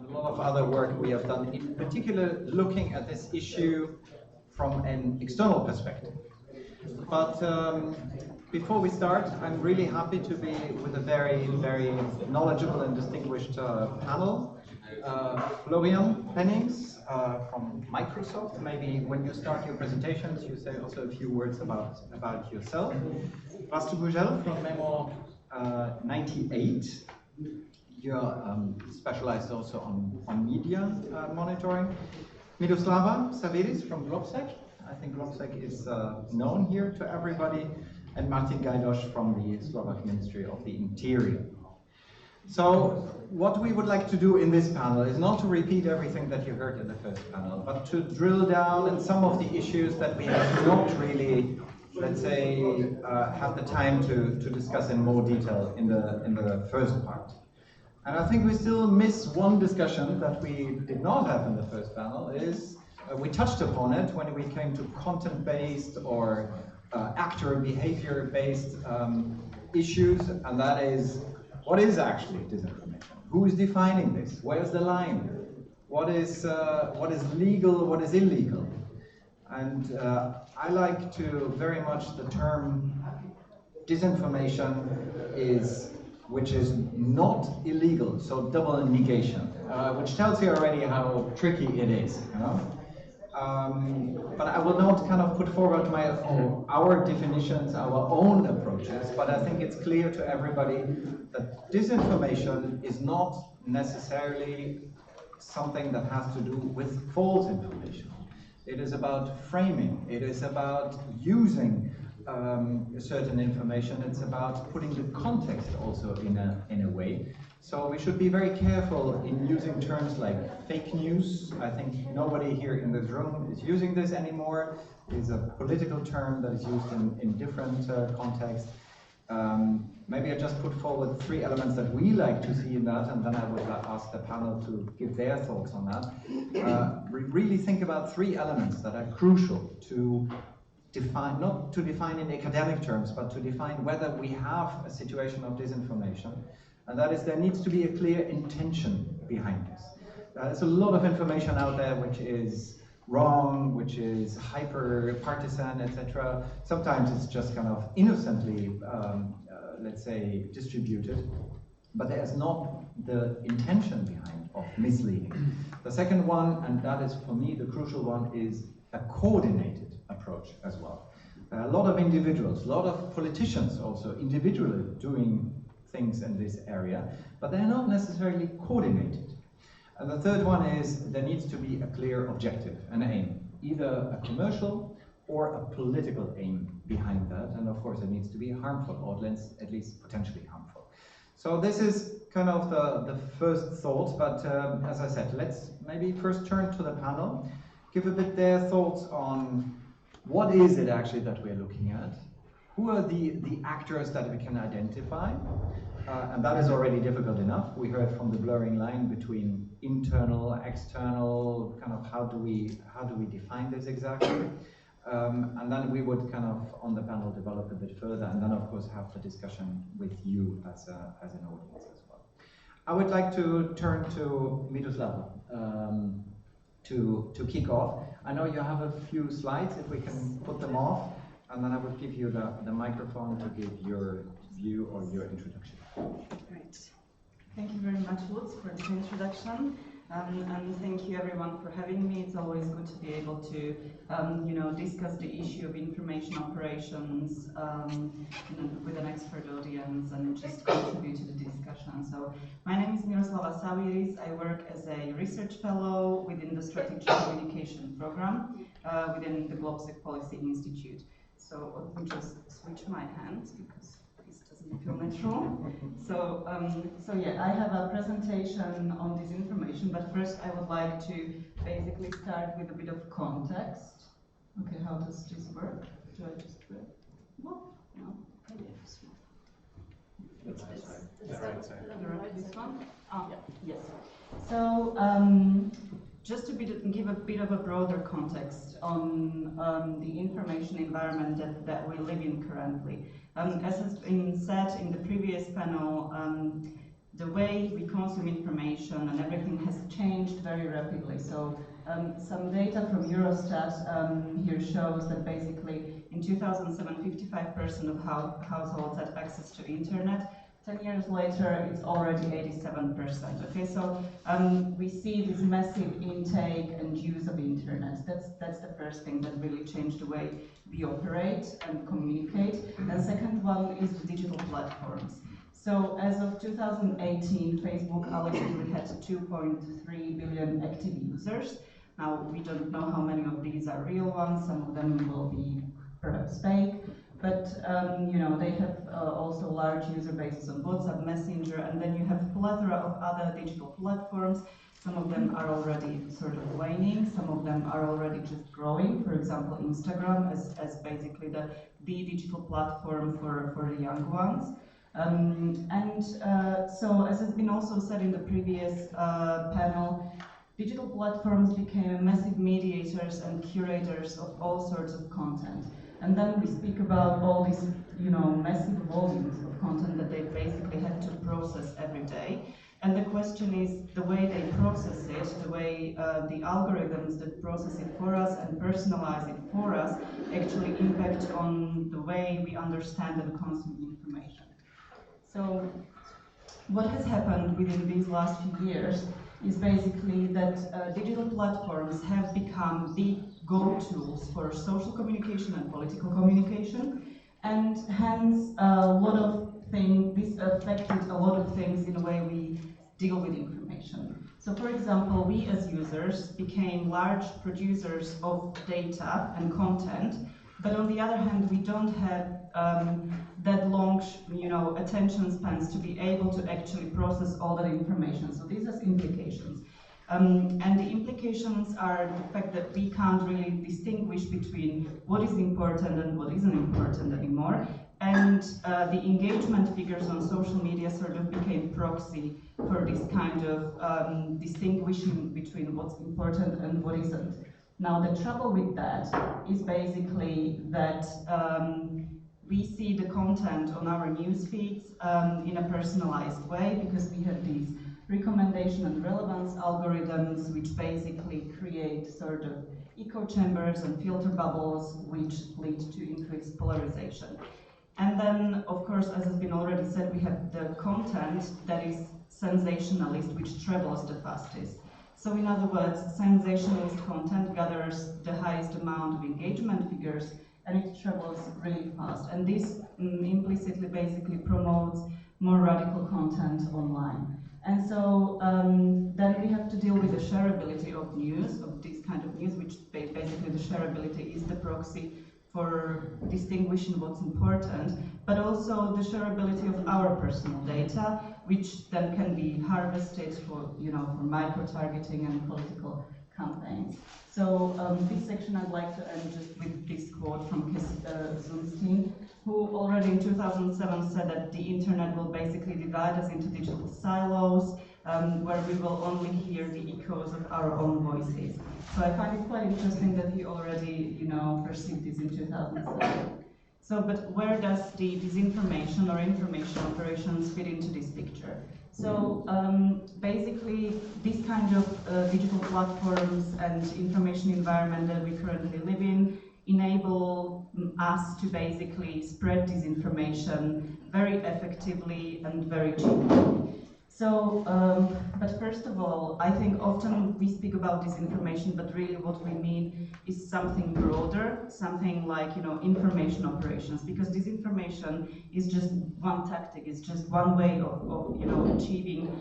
a lot of other work we have done, in particular looking at this issue from an external perspective. But before we start, I'm really happy to be with a very, very knowledgeable and distinguished panel. Florian Pennings from Microsoft. Maybe when you start your presentations, you say also a few words about yourself. Basti Bugel from MEMO 98. You're specialized also on media monitoring. Miroslava Saveris from GlobSec. I think GlobSec is known here to everybody. And Martin Gajdoš from the Slovak Ministry of the Interior. So what we would like to do in this panel is not to repeat everything that you heard in the first panel, but to drill down in some of the issues that we have not really, let's say, have the time to discuss in more detail in the first part. And I think we still miss one discussion that we did not have in the first panel, is we touched upon it when we came to content-based or actor behavior-based issues, and that is, what is actually disinformation? Who is defining this? Where's the line? What is legal? What is illegal? And I like to very much the term disinformation which is not illegal, so double negation, which tells you already how tricky it is, you know. But I will not kind of put forward our definitions, our own approaches, but I think it's clear to everybody that disinformation is not necessarily something that has to do with false information. It is about framing, it is about using certain information, it's about putting the context also in a way. So we should be very careful in using terms like fake news. I think nobody here in this room is using this anymore. It's a political term that is used in different contexts. Maybe I just put forward 3 elements that we like to see in that, and then I would ask the panel to give their thoughts on that. Really think about 3 elements that are crucial to define, not to define in academic terms, but to define whether we have a situation of disinformation. And that is, there needs to be a clear intention behind this. There's a lot of information out there which is wrong, which is hyper-partisan, etc. Sometimes it's just kind of innocently, let's say, distributed, but there is not the intention behind of misleading. The second one, and that is for me the crucial one, is a coordinated approach as well. A lot of individuals, a lot of politicians also individually doing things in this area, but they're not necessarily coordinated. And the third one is there needs to be a clear objective, an aim, either a commercial or a political aim behind that, and of course it needs to be harmful, or at least potentially harmful. So this is kind of the first thought, but as I said, let's maybe first turn to the panel, give a bit their thoughts on what is it actually that we're looking at, who are the actors that we can identify, and that is already difficult enough. We heard from the blurring line between internal, external, kind of how do we define this exactly, and then we would kind of on the panel develop a bit further, and then of course have the discussion with you as an audience as well. I would like to turn to Miroslava to kick off. I know you have a few slides, if we can put them off, and then I would give you the microphone to give your view or your introduction. Great. Thank you very much, Lutz, for the introduction. And thank you everyone for having me. It's always good to be able to discuss the issue of information operations with an expert audience and just contribute to the discussion. So my name is Miroslava Saviris. I work as a research fellow within the Strategic Communication Program within the GlobSec Policy Institute. So let me just switch my hands because this doesn't feel natural. So yeah, I have a presentation on disinformation, but first I would like to basically start with a bit of context. Okay, how does this work? Do I just no? Maybe I just This one? Oh, yes. So just to give a bit of a broader context on the information environment that we live in currently. As has been said in the previous panel, the way we consume information and everything has changed very rapidly. So some data from Eurostat here shows that basically in 2007, 55% of households had access to internet. 10 years later, it's already 87%. Okay, so we see this massive intake and use of internet. That's the first thing that really changed the way we operate and communicate. And second one is the digital platforms. So as of 2018, Facebook allegedly had 2.3 billion active users. Now, we don't know how many of these are real ones. Some of them will be perhaps fake. But you know, they have also large user bases on WhatsApp, Messenger, and then you have a plethora of other digital platforms. Some of them are already sort of waning, some of them are already just growing. For example, Instagram as basically the digital platform for the young ones. So as has been also said in the previous panel, digital platforms became massive mediators and curators of all sorts of content. And then we speak about all these, you know, massive volumes of content that they basically have to process every day. And the question is, the way they process it, the way the algorithms that process it for us and personalize it for us actually impact on the way we understand and consume information. So what has happened within these last few years is basically that digital platforms have become the go-tools for social communication and political communication, and hence this affected a lot of things in the way we deal with information. So for example, we as users became large producers of data and content, but on the other hand, we don't have that long, you know, attention spans to be able to actually process all that information. So these has implications. And the implications are the fact that we can't really distinguish between what is important and what isn't important anymore. And the engagement figures on social media sort of became proxy for this kind of distinguishing between what's important and what isn't. Now, the trouble with that is basically that we see the content on our news feeds in a personalized way, because we have these recommendation and relevance algorithms which basically create sort of echo chambers and filter bubbles which lead to increased polarization. And then, of course, as has been already said, we have the content that is sensationalist, which travels the fastest. So in other words, sensationalist content gathers the highest amount of engagement figures, and it travels really fast. And this implicitly basically promotes more radical content online. And so then we have to deal with the shareability of news, of this kind of news, which basically the shareability is the proxy for distinguishing what's important, but also the shareability of our personal data, which then can be harvested for, you know, for micro-targeting and political campaigns. So this section I'd like to end just with this quote from Zunstein, who already in 2007 said that the internet will basically divide us into digital silos, where we will only hear the echoes of our own voices. So I find it quite interesting that he already, you know, perceived this in 2007. So, but where does the disinformation or information operations fit into this picture? So basically, this kind of digital platforms and information environment that we currently live in enable us to basically spread disinformation very effectively and very cheaply. So, but first of all, I think often we speak about disinformation, but really what we mean is something broader, something like, you know, information operations, because disinformation is just one tactic, it's just one way of you know, achieving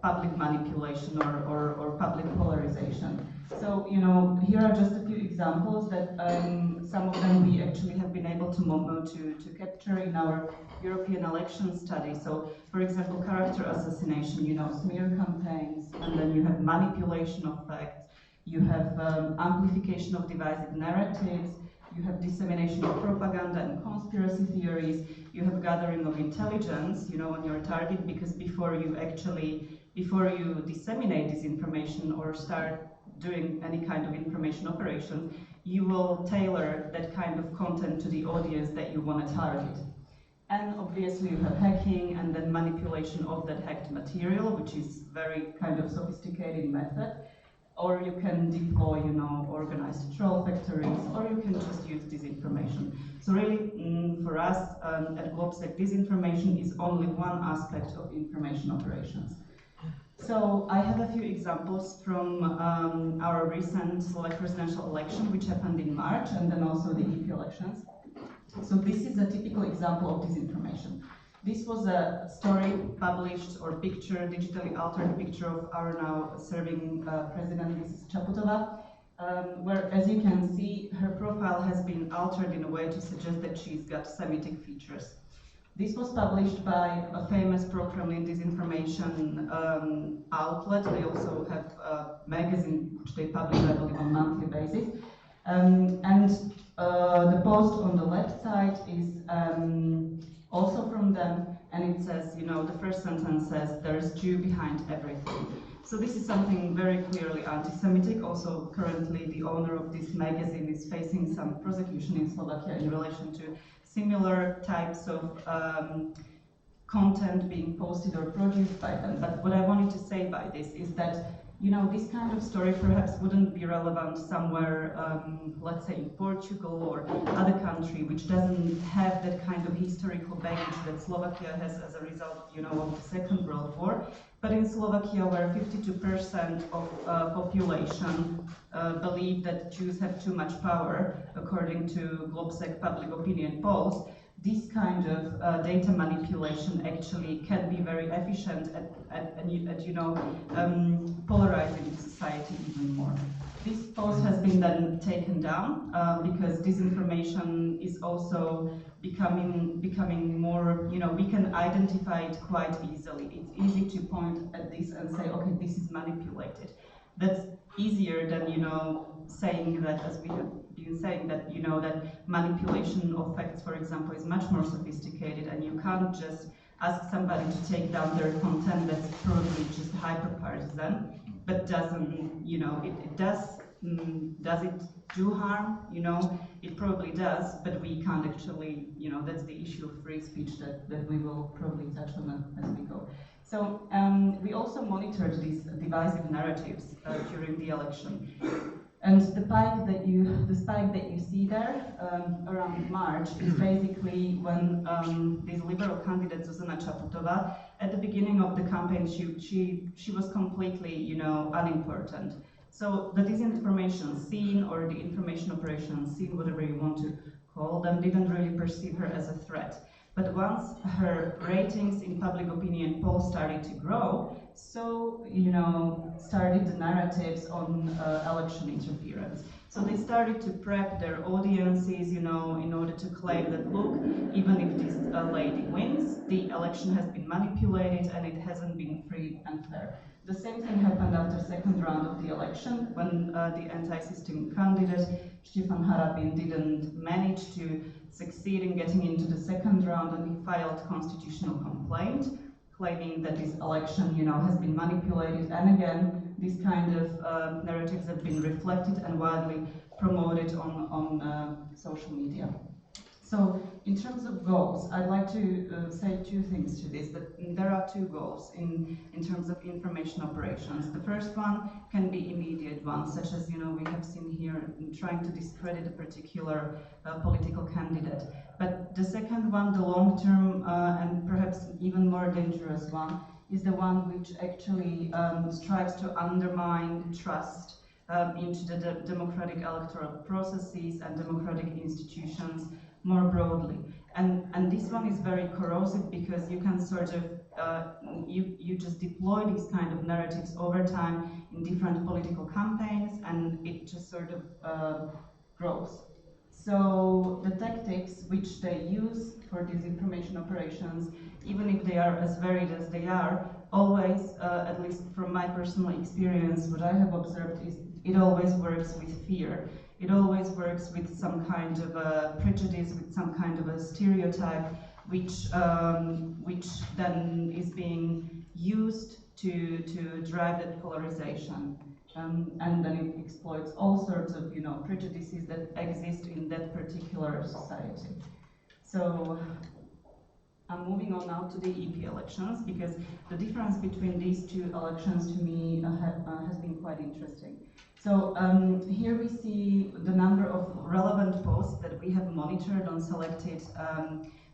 public manipulation or public polarization. So, you know, here are just a few examples that some of them we actually have been able to capture in our European election study. So, for example, character assassination, you know, smear campaigns, and then you have manipulation of facts, you have amplification of divisive narratives, you have dissemination of propaganda and conspiracy theories, you have gathering of intelligence, you know, on your target, because before you disseminate this information or start doing any kind of information operation, you will tailor that kind of content to the audience that you want to target. And obviously you have hacking and then manipulation of that hacked material, which is very kind of sophisticated method. Or you can deploy, organized troll factories, or you can just use disinformation. So really, for us at GlobSec, disinformation is only one aspect of information operations. So I have a few examples from our recent Slovak presidential election, which happened in March, and then also the EP elections. So this is a typical example of disinformation. This was a story published or picture, digitally altered picture of our now serving president, Mrs. Chaputova, where, as you can see, her profile has been altered in a way to suggest that she's got Semitic features. This was published by a famous pro-Kremlin disinformation outlet. They also have a magazine which they publish, I believe, on a monthly basis. The post on the left side is also from them, and it says, the first sentence says, "There is Jew behind everything." So this is something very clearly anti-Semitic. Also, currently, the owner of this magazine is facing some prosecution in Slovakia in relation to similar types of content being posted or produced by them. But what I wanted to say by this is that this kind of story perhaps wouldn't be relevant somewhere, let's say in Portugal or other country, which doesn't have that kind of historical baggage that Slovakia has as a result, of the Second World War. But in Slovakia, where 52% of population believe that Jews have too much power, according to GlobSec public opinion polls, this kind of data manipulation actually can be very efficient at polarizing society even more. This post has been then taken down because disinformation is also becoming more, we can identify it quite easily. It's easy to point at this and say, okay, this is manipulated. That's easier than, saying that, as we have been saying, that, that manipulation of facts, for example, is much more sophisticated, and you can't just ask somebody to take down their content that's probably just hyper-partisan, but doesn't, does it do harm? It probably does, but we can't actually, that's the issue of free speech that we will probably touch on as we go. So we also monitored these divisive narratives during the election. And the spike that you see there around March is basically when this liberal candidate Zuzana Chaputova, at the beginning of the campaign, she was completely, unimportant. So the disinformation scene or the information operations scene, whatever you want to call them, didn't really perceive her as a threat. But once her ratings in public opinion polls started to grow, so, started the narratives on election interference. So they started to prep their audiences, in order to claim that, look, even if this lady wins, the election has been manipulated and it hasn't been free and fair. The same thing happened after second round of the election, when the anti-system candidate, Stefan Harabin, didn't manage to succeed in getting into the second round, and he filed constitutional complaint, claiming that this election, has been manipulated. And again, these kind of narratives have been reflected and widely promoted on social media. So, in terms of goals, I'd like to say two things to this. That there are two goals in terms of information operations. The first one can be immediate ones, such as we have seen here, in trying to discredit a particular political candidate. But the second one, the long-term and perhaps even more dangerous one, is the one which actually strives to undermine trust into the democratic electoral processes and democratic institutions more broadly. And this one is very corrosive because you can sort of, you just deploy these kind of narratives over time in different political campaigns, and it just sort of grows. So the tactics which they use for these information operations, even if they are as varied as they are, always, at least from my personal experience, what I have observed is it always works with fear. It always works with some kind of a prejudice, with some kind of a stereotype, which then is being used to drive that polarization. And then it exploits all sorts of prejudices that exist in that particular society. So I'm moving on now to the EP elections, because the difference between these two elections to me has been quite interesting. So here we see the number of relevant posts that we have monitored on selected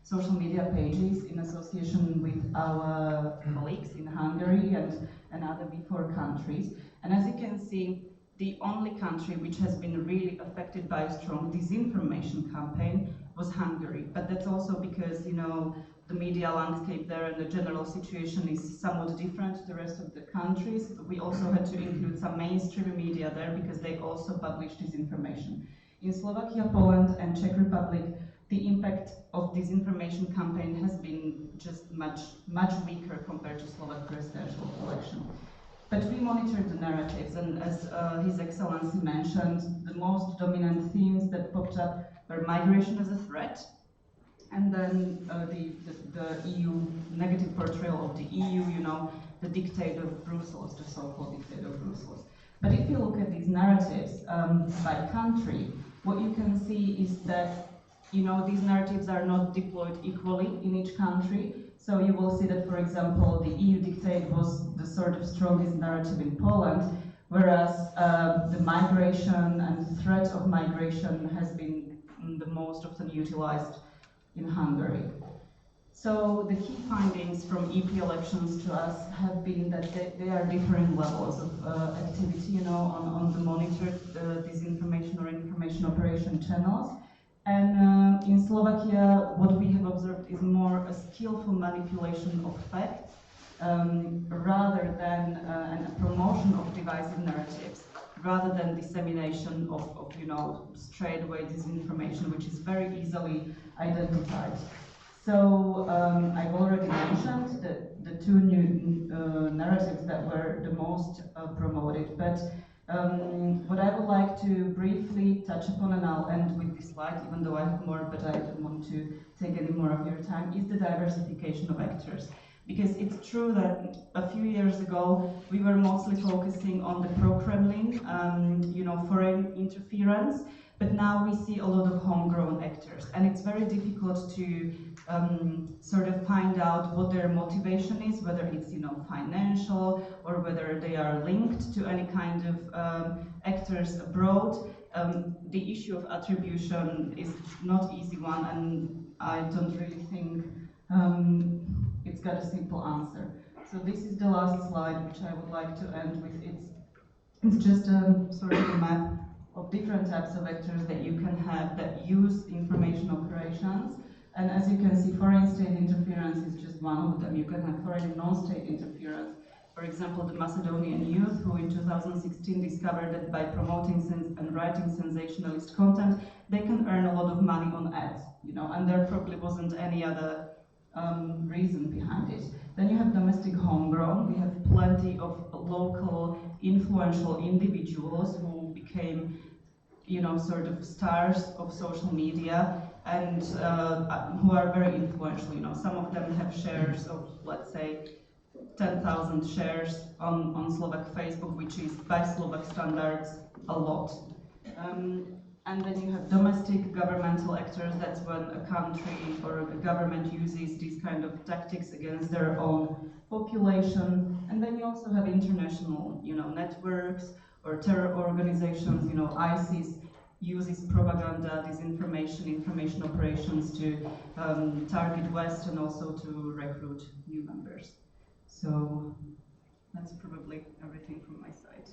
social media pages in association with our colleagues in Hungary and other V4 countries. And as you can see, the only country which has been really affected by a strong disinformation campaign was Hungary. But that's also because, you know, the media landscape there and the general situation is somewhat different to the rest of the countries. We also had to include some mainstream media there because they also published disinformation. In Slovakia, Poland and Czech Republic, the impact of disinformation campaign has been just much weaker compared to Slovak presidential election. But we monitored the narratives, and as His Excellency mentioned, the most dominant themes that popped up were migration as a threat, and then the EU, negative portrayal of the EU, you know, the dictate of Brussels, the so-called dictate of Brussels. But if you look at these narratives by country, what you can see is that, you know, these narratives are not deployed equally in each country. So you will see that, for example, the EU dictate was the sort of strongest narrative in Poland, whereas the migration and the threat of migration has been the most often utilized in Hungary. So the key findings from EP elections to us have been that there are different levels of activity, you know, on the monitored disinformation or information operation channels. And in Slovakia, what we have observed is more a skillful manipulation of facts rather than a promotion of divisive narratives, rather than dissemination of you know, straightaway disinformation, which is very easily identified. So I've already mentioned the two new narratives that were the most promoted, but what I would like to briefly touch upon, and I'll end with this slide, even though I have more, but I don't want to take any more of your time, is the diversification of actors. Because it's true that a few years ago, we were mostly focusing on the pro-Kremlin, you know, foreign interference, but now we see a lot of homegrown actors. And it's very difficult to sort of find out what their motivation is, whether it's, you know, financial, or whether they are linked to any kind of actors abroad. The issue of attribution is not easy one, and I don't really think it's got a simple answer. So this is the last slide, which I would like to end with. It's just a sort of a map of different types of actors that you can have that use information operations. And as you can see, foreign state interference is just one of them. You can have foreign and non-state interference. For example, the Macedonian youth who in 2016 discovered that by promoting and writing sensationalist content, they can earn a lot of money on ads, you know, and there probably wasn't any other reason behind it. Then you have domestic homegrown. We have plenty of local influential individuals who became, you know, sort of stars of social media and who are very influential. You know, some of them have shares of, let's say, 10,000 shares on Slovak Facebook, which is by Slovak standards a lot. And then you have domestic governmental actors. That's when a country or a government uses these kind of tactics against their own population. And then you also have international, you know, networks or terror organizations. You know, ISIS uses propaganda, disinformation, information operations to target West and also to recruit new members. So that's probably everything from my side.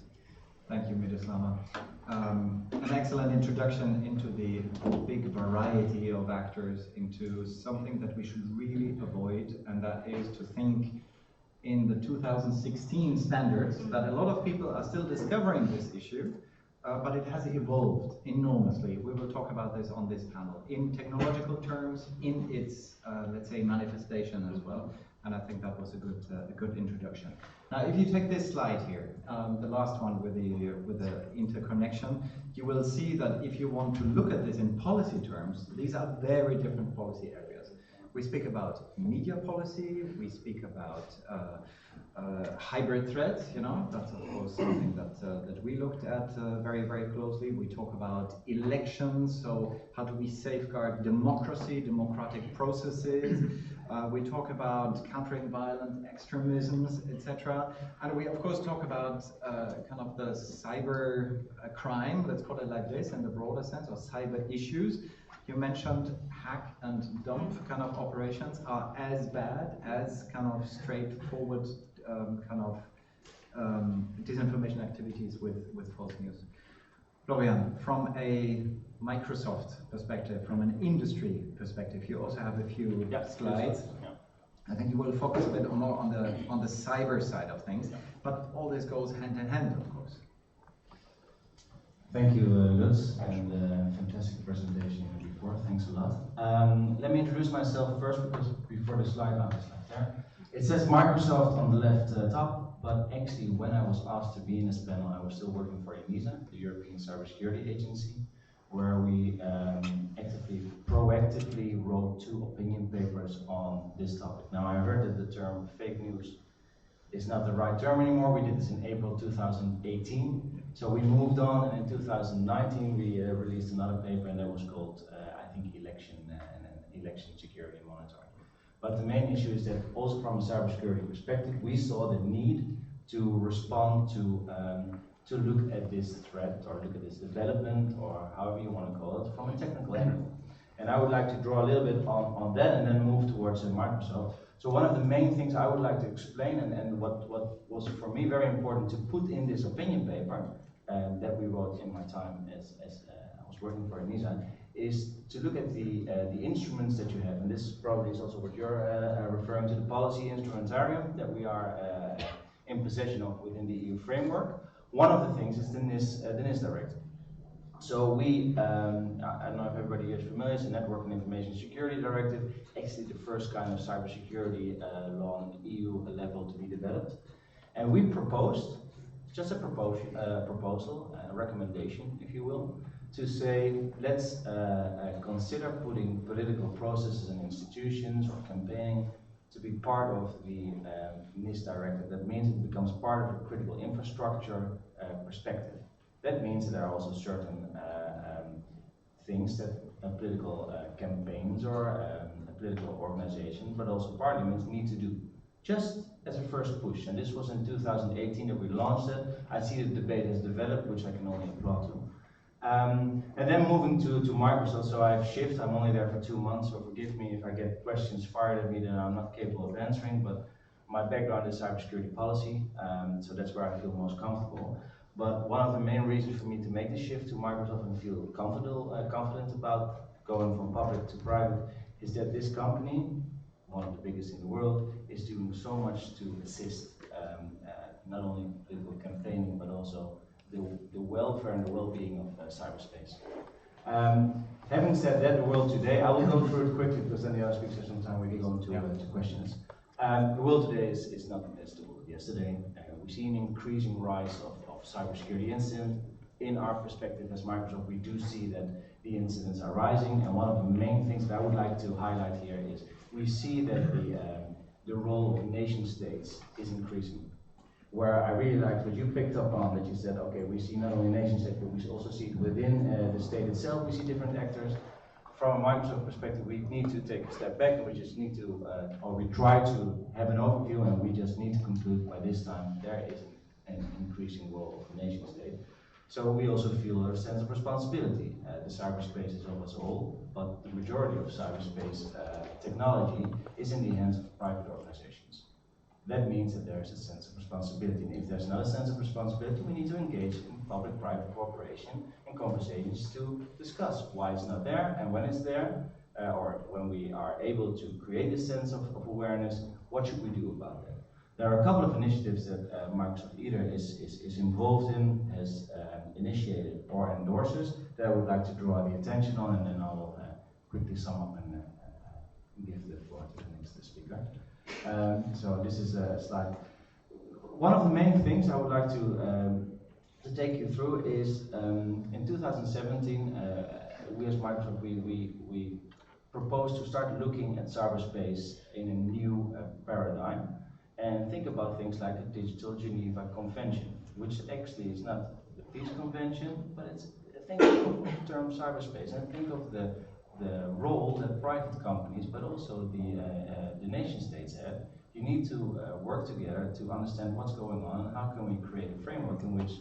Thank you, Miroslava. An excellent introduction into the big variety of actors, into something that we should really avoid, and that is to think in the 2016 standards that a lot of people are still discovering this issue, but it has evolved enormously. We will talk about this on this panel, in technological terms, in its, let's say, manifestation as well. And I think that was a good introduction. Now, if you take this slide here, the last one with the interconnection, you will see that if you want to look at this in policy terms, these are very different policy areas. We speak about media policy, we speak about hybrid threats, you know, that's of course something that we looked at very, very closely. We talk about elections, so how do we safeguard democracy, democratic processes? We talk about countering violent extremisms, etc. And we of course talk about kind of the cyber crime, let's call it like this in the broader sense, or cyber issues. You mentioned hack and dump kind of operations are as bad as kind of straightforward disinformation activities with false news. Florian, from a Microsoft perspective, from an industry perspective, you also have a few slides. Yeah. I think you will focus a bit more on the cyber side of things, but all this goes hand in hand, of course. Thank you, Lutz, and fantastic presentation before. Thanks a lot. Let me introduce myself first, because before the slide, there. It says Microsoft on the left top, but actually when I was asked to be in this panel, I was still working for ENISA, the European Cybersecurity Agency, where we proactively wrote 2 opinion papers on this topic. Now I heard that the term fake news is not the right term anymore. We did this in April 2018. So we moved on, and in 2019 we released another paper, and that was called, I think, Election Security Monitoring. But the main issue is that also from a cybersecurity perspective, we saw the need to respond to look at this threat, or look at this development, or however you want to call it, from a technical angle. And I would like to draw a little bit on that and then move towards Microsoft. So one of the main things I would like to explain, and what was for me very important to put in this opinion paper that we wrote in my time as I was working for ENISA, is to look at the instruments that you have. And this probably is also what you're referring to, the policy instrumentarium that we are in possession of within the EU framework. One of the things is the NIS directive. So we, I don't know if everybody is familiar, it's the Network and Information Security Directive, actually the first kind of cybersecurity law on the EU level to be developed. And we proposed, just a proposal, a recommendation, if you will, to say, let's consider putting political processes and institutions or campaigning to be part of the NIS directive. That means it becomes part of a critical infrastructure perspective. That means that there are also certain things that political campaigns or a political organization, but also parliaments need to do, just as a first push. And this was in 2018 that we launched it. I see the debate has developed, which I can only applaud to. And then moving to Microsoft, so I've shifted, I'm only there for 2 months, so forgive me if I get questions fired at me that I'm not capable of answering, but my background is cybersecurity policy, so that's where I feel most comfortable. But one of the main reasons for me to make the shift to Microsoft and feel confident about going from public to private is that this company, one of the biggest in the world, is doing so much to assist not only political campaigning, but also the welfare and the well-being of cyberspace. Having said that, the world today, I will go through it quickly because then the other speakers have some time, we can go into questions. The world today is not as the world yesterday. We see an increasing rise of cybersecurity incidents. In our perspective as Microsoft, we do see that the incidents are rising, and one of the main things that I would like to highlight here is we see that the role of nation states is increasing. Where I really liked what you picked up on, that you said, okay, we see not only nation states, but we also see it within the state itself, we see different actors. From a Microsoft perspective, we need to take a step back, and we just need to, or we try to have an overview, and we just need to conclude by this time there is an increasing role of the nation state. So we also feel a sense of responsibility. The cyberspace is of us all, but the majority of cyberspace technology is in the hands of private organizations. That means that there is a sense of responsibility. And if there's not a sense of responsibility, we need to engage in public-private cooperation and conversations to discuss why it's not there, and when it's there, or when we are able to create a sense of awareness, what should we do about that? There are a couple of initiatives that Microsoft either is involved in, has initiated, or endorses that I would like to draw the attention on, and then I'll quickly sum up and give the floor to the next speaker. So this is a slide. One of the main things I would like to take you through is in 2017, we as Microsoft, we proposed to start looking at cyberspace in a new paradigm, and think about things like a Digital Geneva Convention, which actually is not the peace convention, but it's think of the term cyberspace, and think of the the role that private companies, but also the nation states have. You need to work together to understand what's going on and how can we create a framework in which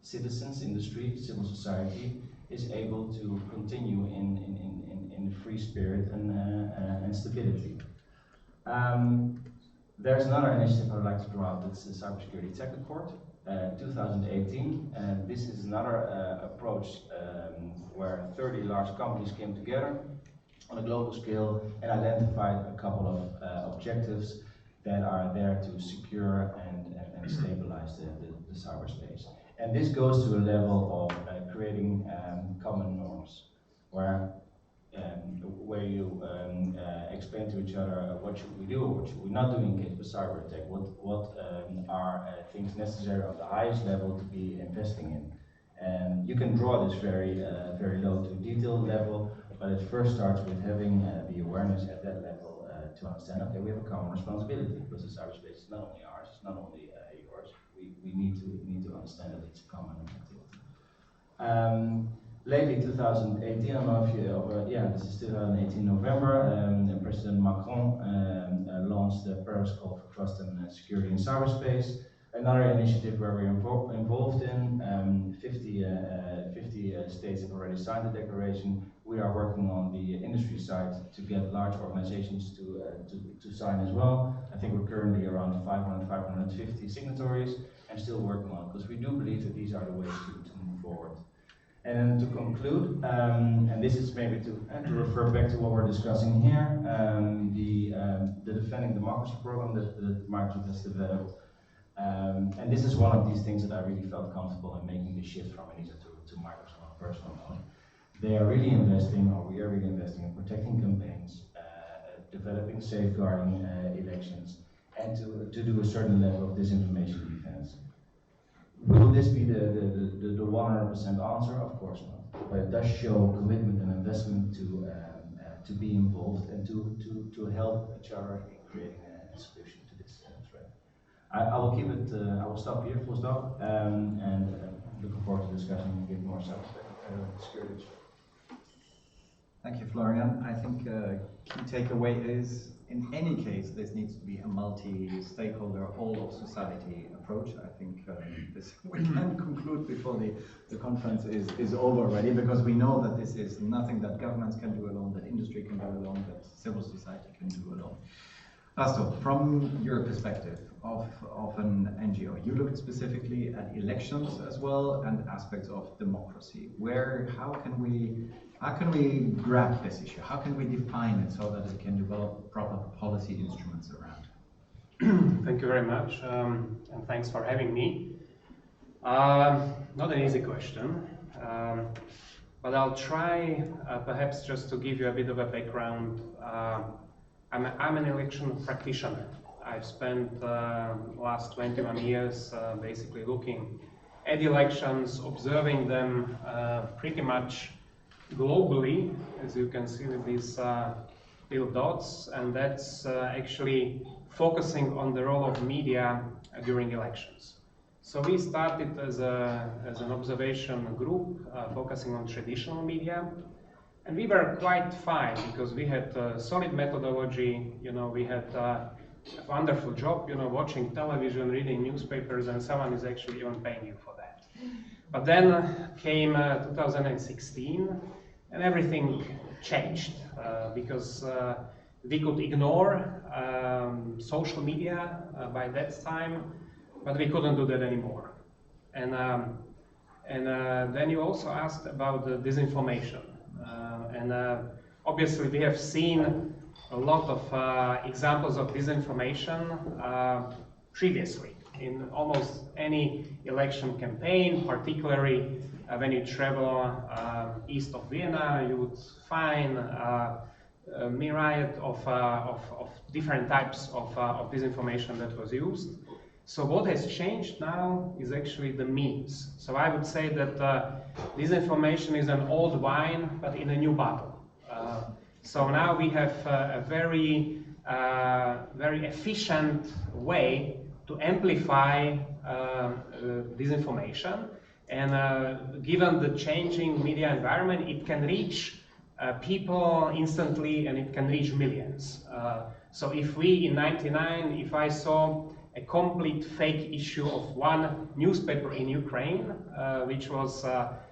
citizens, industry, civil society is able to continue in free spirit and stability. There's another initiative I'd like to draw out, it's the Cybersecurity Tech Accord, 2018. And this is another approach where 30 large companies came together on a global scale and identified a couple of objectives that are there to secure and stabilize the cyberspace. And this goes to a level of creating common norms, where you explain to each other what should we do or what should we not do in case of a cyber attack, what are things necessary on the highest level to be investing in. And you can draw this very low to detailed level, but it first starts with having the awareness at that level to understand, okay, we have a common responsibility because the cyberspace is not only ours, it's not only yours. We need to understand that it's a common activity. Lately, 2018, I don't know if you, this is 2018 November, President Macron launched the Paris Call for Trust and Security in Cyberspace. Another initiative where we're involved in, 50 states have already signed the declaration. We are working on the industry side to get large organizations to sign as well. I think we're currently around 500, 550 signatories and still working on it because we do believe that these are the ways to move forward. And to conclude, and this is maybe to refer back to what we're discussing here, the Defending Democracy program that Microsoft has developed. And this is one of these things that I really felt comfortable in making the shift from ENISA to Microsoft on a personal note. They are really investing, or we are really investing in protecting campaigns, developing, safeguarding elections, and to do a certain level of disinformation defense. Will this be the 100% answer? Of course not. But it does show commitment and investment to be involved and to help each other in creating a solution to this threat. I will keep it. I will stop here, full stop, and looking forward to discussing and get more security. Thank you, Florian. I think key takeaway is, in any case, this needs to be a multi-stakeholder, whole-of-society approach. I think this we can conclude before the conference is over already, because we know that this is nothing that governments can do alone, that industry can do alone, that civil society can do alone. Laszlo, from your perspective of an NGO, you looked specifically at elections as well and aspects of democracy. How can we grab this issue? How can we define it so that it can develop proper policy instruments around? Thank you very much, and thanks for having me. Not an easy question, but I'll try perhaps just to give you a bit of a background. I'm an election practitioner. I've spent last 21 years basically looking at elections, observing them pretty much globally, as you can see with these little dots, and that's actually focusing on the role of media during elections. So we started as an observation group focusing on traditional media, and we were quite fine because we had solid methodology. We had a wonderful job, watching television, reading newspapers, and someone is actually even paying you for that. But then came 2016, and everything changed because we could ignore social media by that time, but we couldn't do that anymore. And then you also asked about the disinformation. Obviously we have seen a lot of examples of disinformation previously in almost any election campaign, particularly when you travel east of Vienna, you would find a myriad of different types of disinformation that was used. So what has changed now is actually the means. So I would say that disinformation is an old wine, but in a new bottle. So now we have a very efficient way to amplify disinformation. And given the changing media environment, it can reach people instantly, and it can reach millions. So if we in '99, if I saw a complete fake issue of one newspaper in Ukraine, which was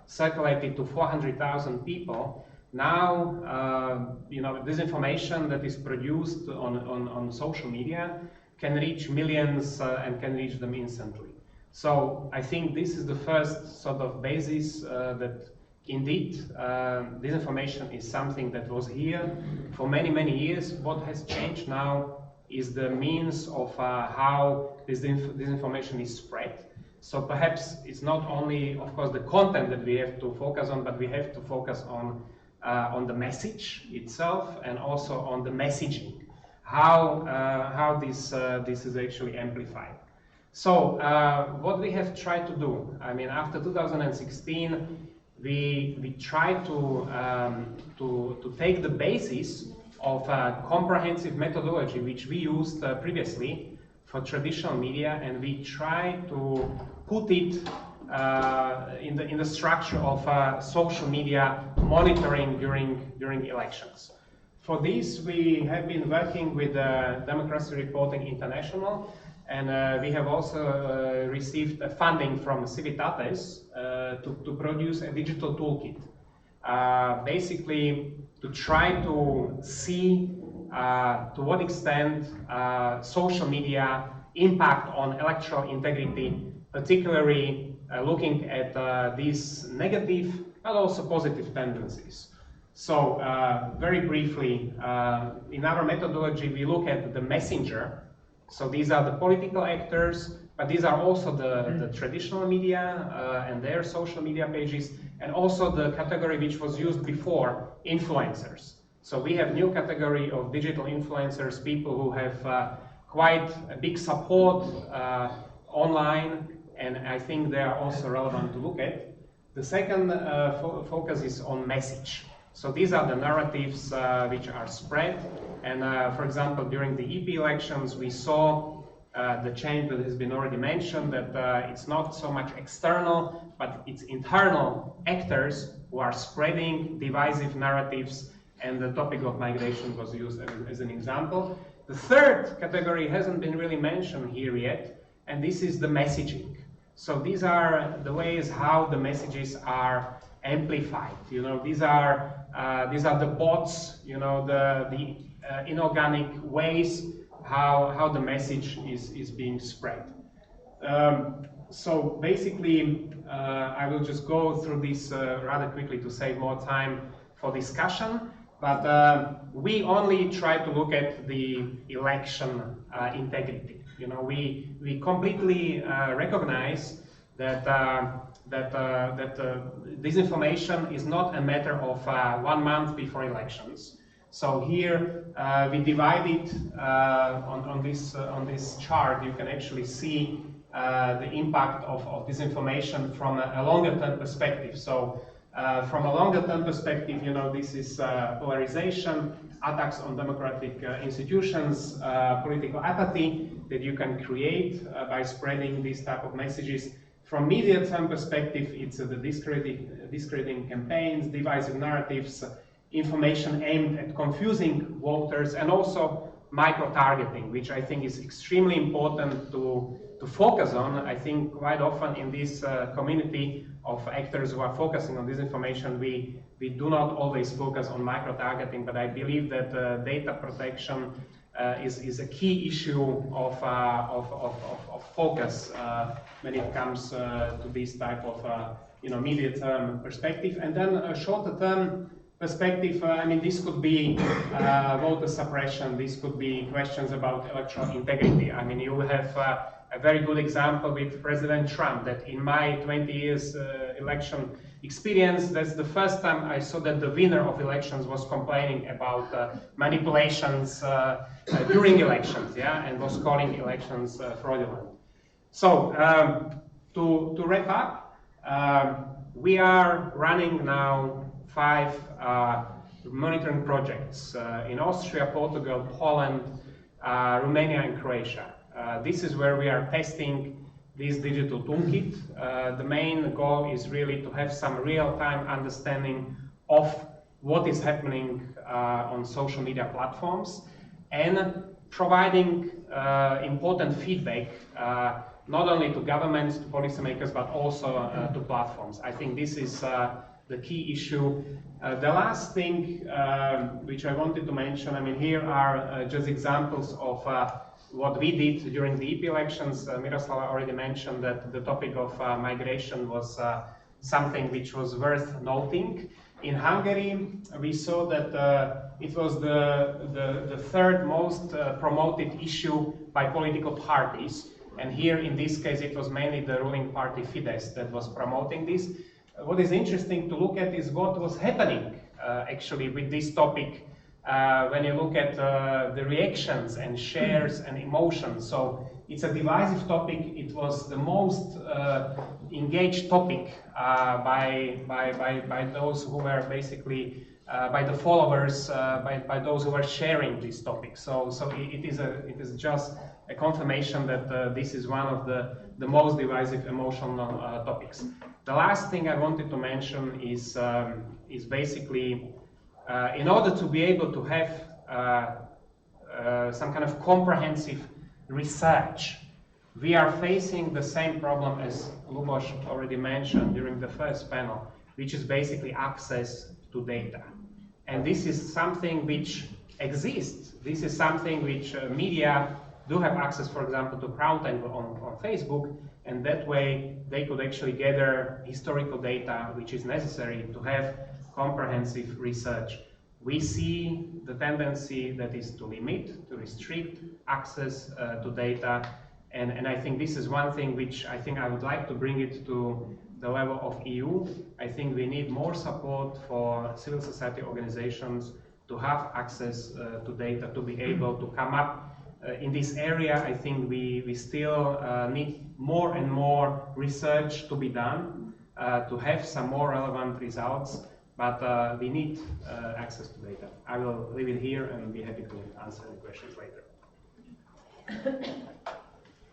circulated to 400,000 people, now this information that is produced on social media can reach millions and can reach them instantly. So I think this is the first sort of basis that indeed this information is something that was here for many, many years. What has changed now is the means of how this information is spread. So perhaps it's not only, of course, the content that we have to focus on, but we have to focus on the message itself and also on the messaging, how this is actually amplified. So what we have tried to do, I mean, after 2016, we tried to take the basis of a comprehensive methodology which we used previously for traditional media, and we try to put it in the structure of social media monitoring during elections. For this, we have been working with Democracy Reporting International, and we have also received funding from Civitates to produce a digital toolkit. Basically, to try to see to what extent social media impact on electoral integrity, particularly looking at these negative but also positive tendencies. So very briefly, in our methodology, we look at the messenger. So these are the political actors, but these are also the traditional media and their social media pages, and also the category which was used before, influencers. So we have new category of digital influencers, people who have quite a big support online, and I think they are also relevant to look at. The second focus is on message. So these are the narratives which are spread, and for example, during the EP elections, we saw the change that has been already mentioned, that it's not so much external, but it's internal actors who are spreading divisive narratives, and the topic of migration was used as an example. The third category hasn't been really mentioned here yet, and this is the messaging. So these are the ways how the messages are amplified. You know, these are the bots. You know, the inorganic ways how the message is being spread. So basically, I will just go through this rather quickly to save more time for discussion. But we only try to look at the election integrity. You know, we completely recognize that disinformation is not a matter of 1 month before elections. So here we divide it on this chart. You can actually see the impact of disinformation from a longer-term perspective. So from a longer-term perspective, you know, this is polarization, attacks on democratic institutions, political apathy that you can create by spreading these type of messages. From medium-term perspective, it's the discrediting campaigns, divisive narratives, information aimed at confusing voters, and also micro-targeting, which I think is extremely important to focus on. I think quite often in this community of actors who are focusing on this information, we do not always focus on micro-targeting, but I believe that data protection is a key issue of focus when it comes to this type of medium-term perspective. And then a shorter-term perspective, I mean, this could be voter suppression, this could be questions about electoral integrity. I mean, you have a very good example with President Trump, that in my 20 years election experience, that's the first time I saw that the winner of elections was complaining about manipulations during elections, yeah, and was calling elections fraudulent. So, to wrap up, we are running now 5 monitoring projects in Austria, Portugal, Poland, Romania, and Croatia. This is where we are testing this digital toolkit. The main goal is really to have some real-time understanding of what is happening on social media platforms, and providing important feedback not only to governments, to policymakers, but also to platforms. I think this is the key issue. The last thing which I wanted to mention, I mean, here are just examples of what we did during the EP elections. Miroslava already mentioned that the topic of migration was something which was worth noting. In Hungary, we saw that it was the third most promoted issue by political parties. And here, in this case, it was mainly the ruling party Fidesz that was promoting this. What is interesting to look at is what was happening actually with this topic when you look at the reactions and shares and emotions. So it's a divisive topic. It was the most engaged topic by those who were basically by the followers, by those who were sharing this topic. So it is just a confirmation that this is one of the most divisive emotional topics. The last thing I wanted to mention is basically in order to be able to have some kind of comprehensive research, we are facing the same problem as Lubos already mentioned during the first panel, which is basically access to data. And this is something which exists. This is something which media do have access, for example, to CrowdTangle on Facebook, and that way they could actually gather historical data which is necessary to have comprehensive research. We see the tendency that is to limit, to restrict access to data, and I think this is one thing which I think I would like to bring it to the level of EU. I think we need more support for civil society organizations to have access to data, to be able to come up in this area. I think we still need more and more research to be done to have some more relevant results, but we need access to data. I will leave it here and be happy to answer any questions later.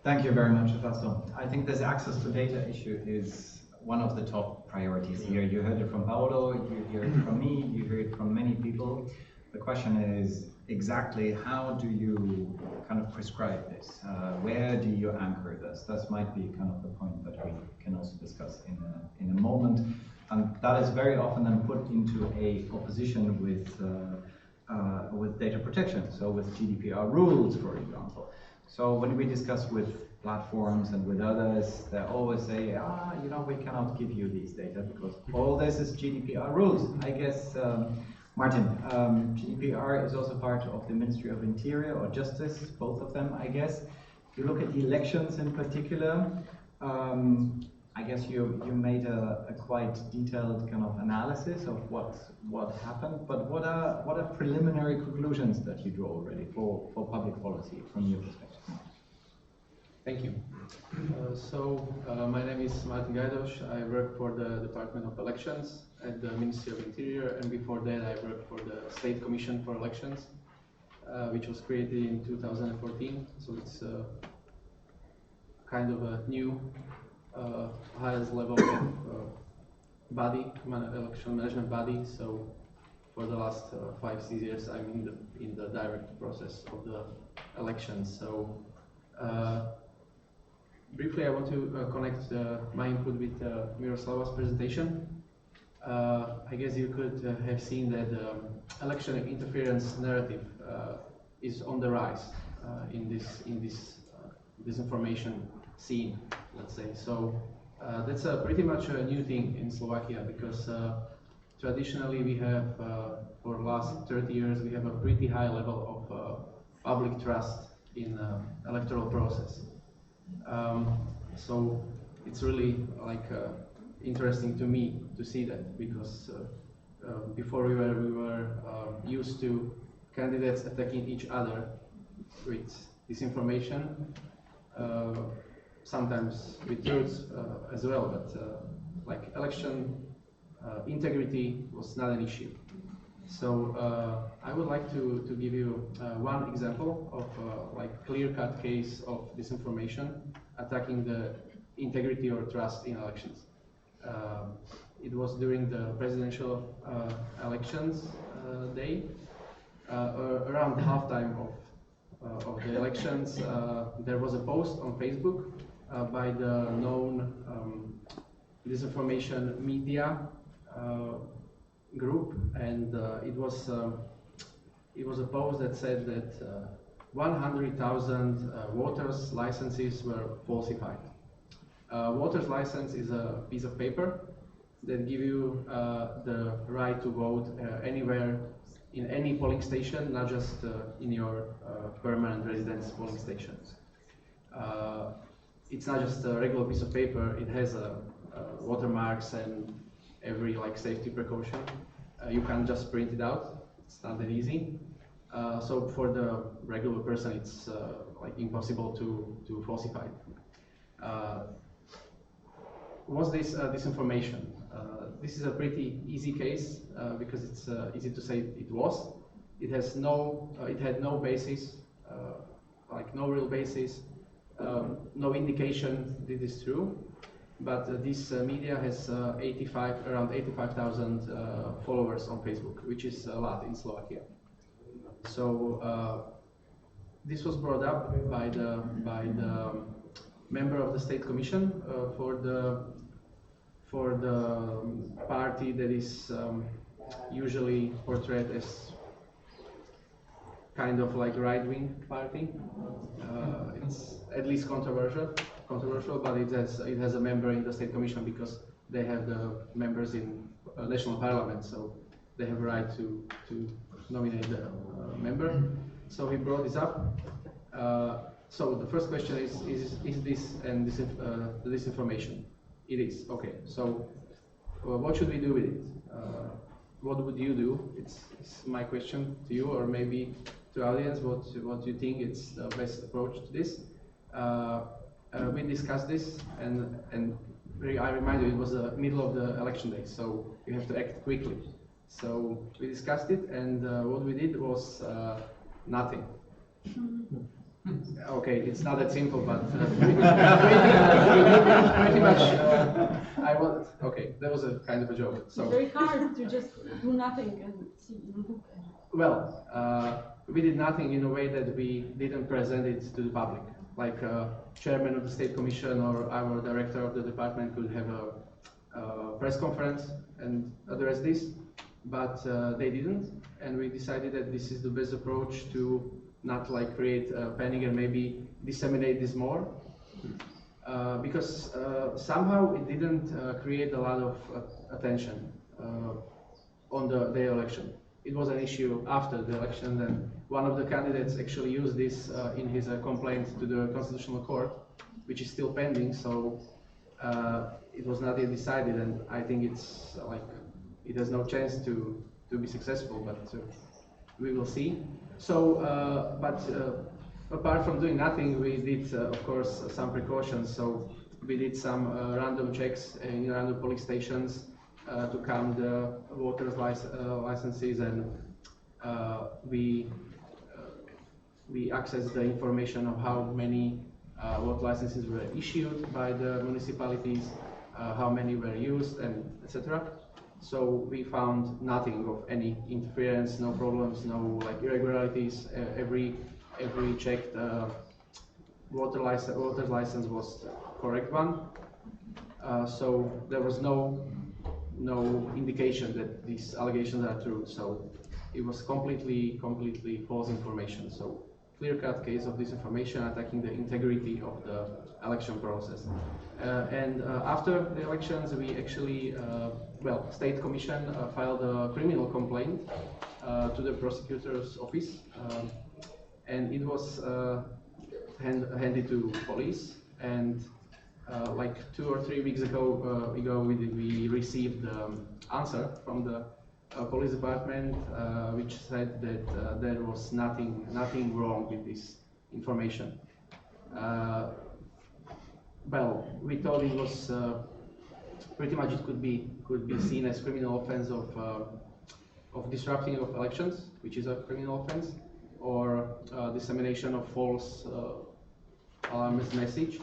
Thank you very much, Vasto. I think this access to data issue is one of the top priorities here. You heard it from Paolo, you hear it from me, you hear it from many people. The question is exactly how do you kind of prescribe this? Where do you anchor this? That might be kind of the point that we can also discuss in a moment. And that is very often then put into a opposition with data protection, so with GDPR rules, for example. So when we discuss with platforms and with others, they always say, you know, we cannot give you these data because all this is GDPR rules. I guess, Martin, GDPR is also part of the Ministry of Interior or Justice, both of them, I guess. If you look at the elections in particular, I guess you made a quite detailed kind of analysis of what happened, but what are preliminary conclusions that you draw already for public policy from your perspective? Thank you. My name is Martin Gajdos. I work for the Department of Elections at the Ministry of Interior, and before that I worked for the State Commission for Elections, which was created in 2014. So it's kind of a new highest level of body, election management body. So for the last 5-6 years, I'm in the direct process of the elections. So briefly, I want to connect my input with Miroslava's presentation. I guess you could have seen that the election interference narrative is on the rise in this disinformation scene, let's say. So that's pretty much a new thing in Slovakia, because traditionally we have, for the last 30 years, we have a pretty high level of public trust in electoral process. So it's really like interesting to me to see that, because before we were used to candidates attacking each other with disinformation, sometimes with truths as well, but like election integrity was not an issue. So I would like to give you one example of like clear-cut case of disinformation attacking the integrity or trust in elections. It was during the presidential elections day. Around halftime of the elections, there was a post on Facebook by the known disinformation media group, and it was a post that said that 100,000 voters' licenses were falsified. Voter's license is a piece of paper that give you the right to vote anywhere in any polling station, not just in your permanent residence polling station. It's not just a regular piece of paper, it has watermarks and every safety precaution. You can't just print it out, it's not that easy. So for the regular person, it's impossible to falsify. Was this disinformation? This is a pretty easy case because it's easy to say it was. It has it had no basis, no real basis, no indication this is true. But this media has around 85,000 followers on Facebook, which is a lot in Slovakia. So this was brought up by the member of the State Commission for the party that is usually portrayed as kind of right-wing party. It's at least controversial, but it has a member in the State Commission because they have the members in national parliament, so they have a right to nominate the member. So he brought this up. So the first question is this and the disinformation? It is. Okay, so what should we do with it? What would you do? It's my question to you, or maybe to audience, what you think is the best approach to this. We discussed this, and I remind you, it was the middle of the election day, so you have to act quickly. So we discussed it, and what we did was nothing. Okay, it's not that simple, but pretty much. Okay, that was a kind of a joke. So it's very hard to just do nothing and see. Well, we did nothing in a way that we didn't present it to the public. Like chairman of the State Commission or our director of the department could have a press conference and address this, but they didn't, and we decided that this is the best approach to not create panic and maybe disseminate this more, because somehow it didn't create a lot of attention on the election. It was an issue after the election, and one of the candidates actually used this in his complaint to the Constitutional Court, which is still pending, so it was not yet decided, and I think it's it has no chance to be successful, but we will see. So, apart from doing nothing, we did, of course, some precautions. So we did some random checks in random polling stations to count the voters' licenses, and we accessed the information of how many vote licenses were issued by the municipalities, how many were used, and etc. So we found nothing of any interference, no problems, no irregularities. Every checked voter's license was the correct one. So there was no indication that these allegations are true. So it was completely false information. So clear-cut case of disinformation attacking the integrity of the election process. And after the elections, we actually, State Commission filed a criminal complaint to the prosecutor's office, and it was handed to police. And 2 or 3 weeks ago, we received the answer from the police department, which said that there was nothing wrong with this information. Well, we thought it was pretty much it could be seen as criminal offense of disrupting of elections, which is a criminal offense, or dissemination of false alarmist message,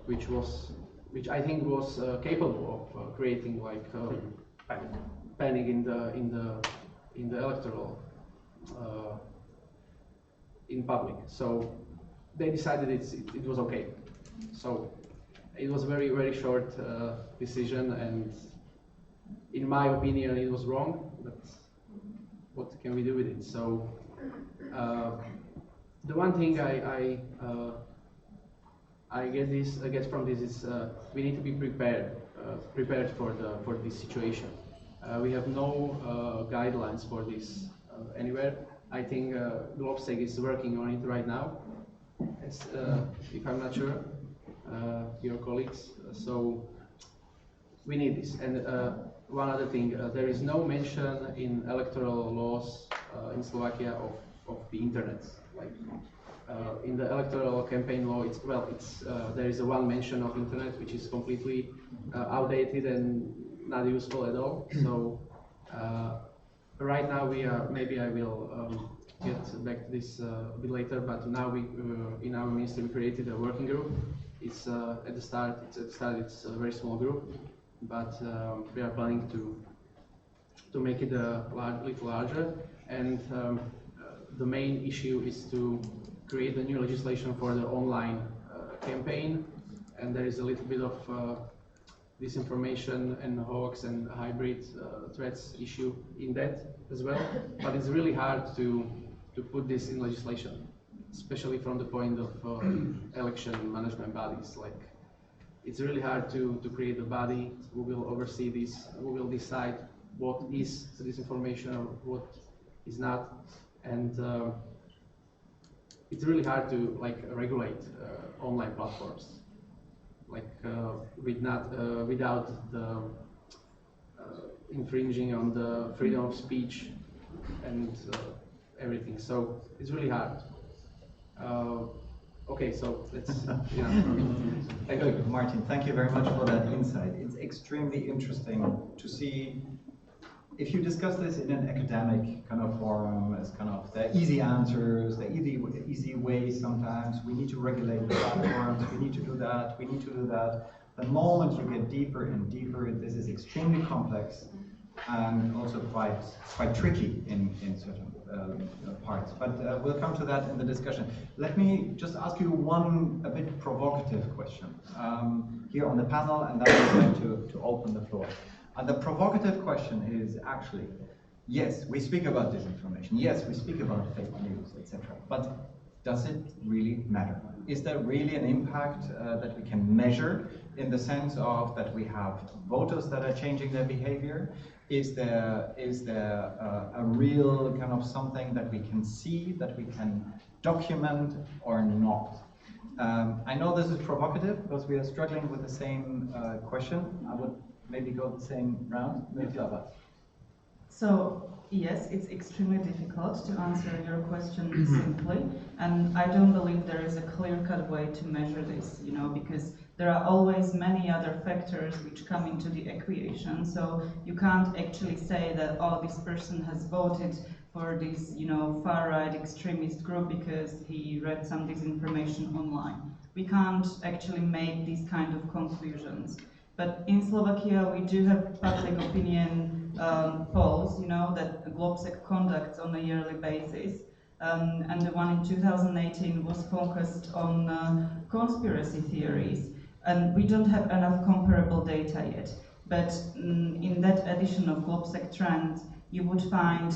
which was which I think was capable of creating like panic in the electoral in public. So they decided it was okay. So it was a very short decision, and in my opinion it was wrong, but what can we do with it? So the one thing I get from this is we need to be prepared for this situation. We have no guidelines for this anywhere. I think GlobSec is working on it right now, if I'm not sure, your colleagues. So we need this. And one other thing, there is no mention in electoral laws in Slovakia of the internet. Like in the electoral campaign law, there is one mention of internet, which is completely outdated and not useful at all. So right now maybe I will get back to this a bit later, but now in our ministry we created a working group. It's at the start it's a very small group, but we are planning to make it a little larger, and the main issue is to create a new legislation for the online campaign, and there is a little bit of disinformation and hoax and hybrid threats issue in that as well. But it's really hard to put this in legislation, especially from the point of election management bodies. Like, it's really hard to create a body who will oversee this, who will decide what is disinformation or what is not, and it's really hard to regulate online platforms, without the infringing on the freedom of speech and everything. So it's really hard. Okay, so let's. Thank you, Martin. Thank you very much for that insight. It's extremely interesting to see. If you discuss this in an academic kind of forum, as kind of the easy answers, the easy ways sometimes, we need to regulate the platforms, we need to do that, we need to do that. The moment you get deeper and deeper, this is extremely complex and also quite tricky in certain parts. But we'll come to that in the discussion. Let me just ask you a bit provocative question here on the panel, and then we're going to open the floor. And the provocative question is actually, yes, we speak about disinformation, yes, we speak about fake news, etc. But does it really matter? Is there really an impact that we can measure in the sense of that we have voters that are changing their behavior? Is there a real kind of something that we can see, that we can document or not? I know this is provocative because we are struggling with the same question. I would maybe go the same round. So yes, it's extremely difficult to answer your question simply, and I don't believe there is a clear-cut way to measure this, because there are always many other factors which come into the equation. So you can't actually say that, oh, this person has voted for this, far-right extremist group because he read some disinformation online. We can't actually make these kind of conclusions. But in Slovakia, we do have public opinion polls, that GlobSec conducts on a yearly basis. And the one in 2018 was focused on conspiracy theories. And we don't have enough comparable data yet. But in that edition of GlobSec Trend, you would find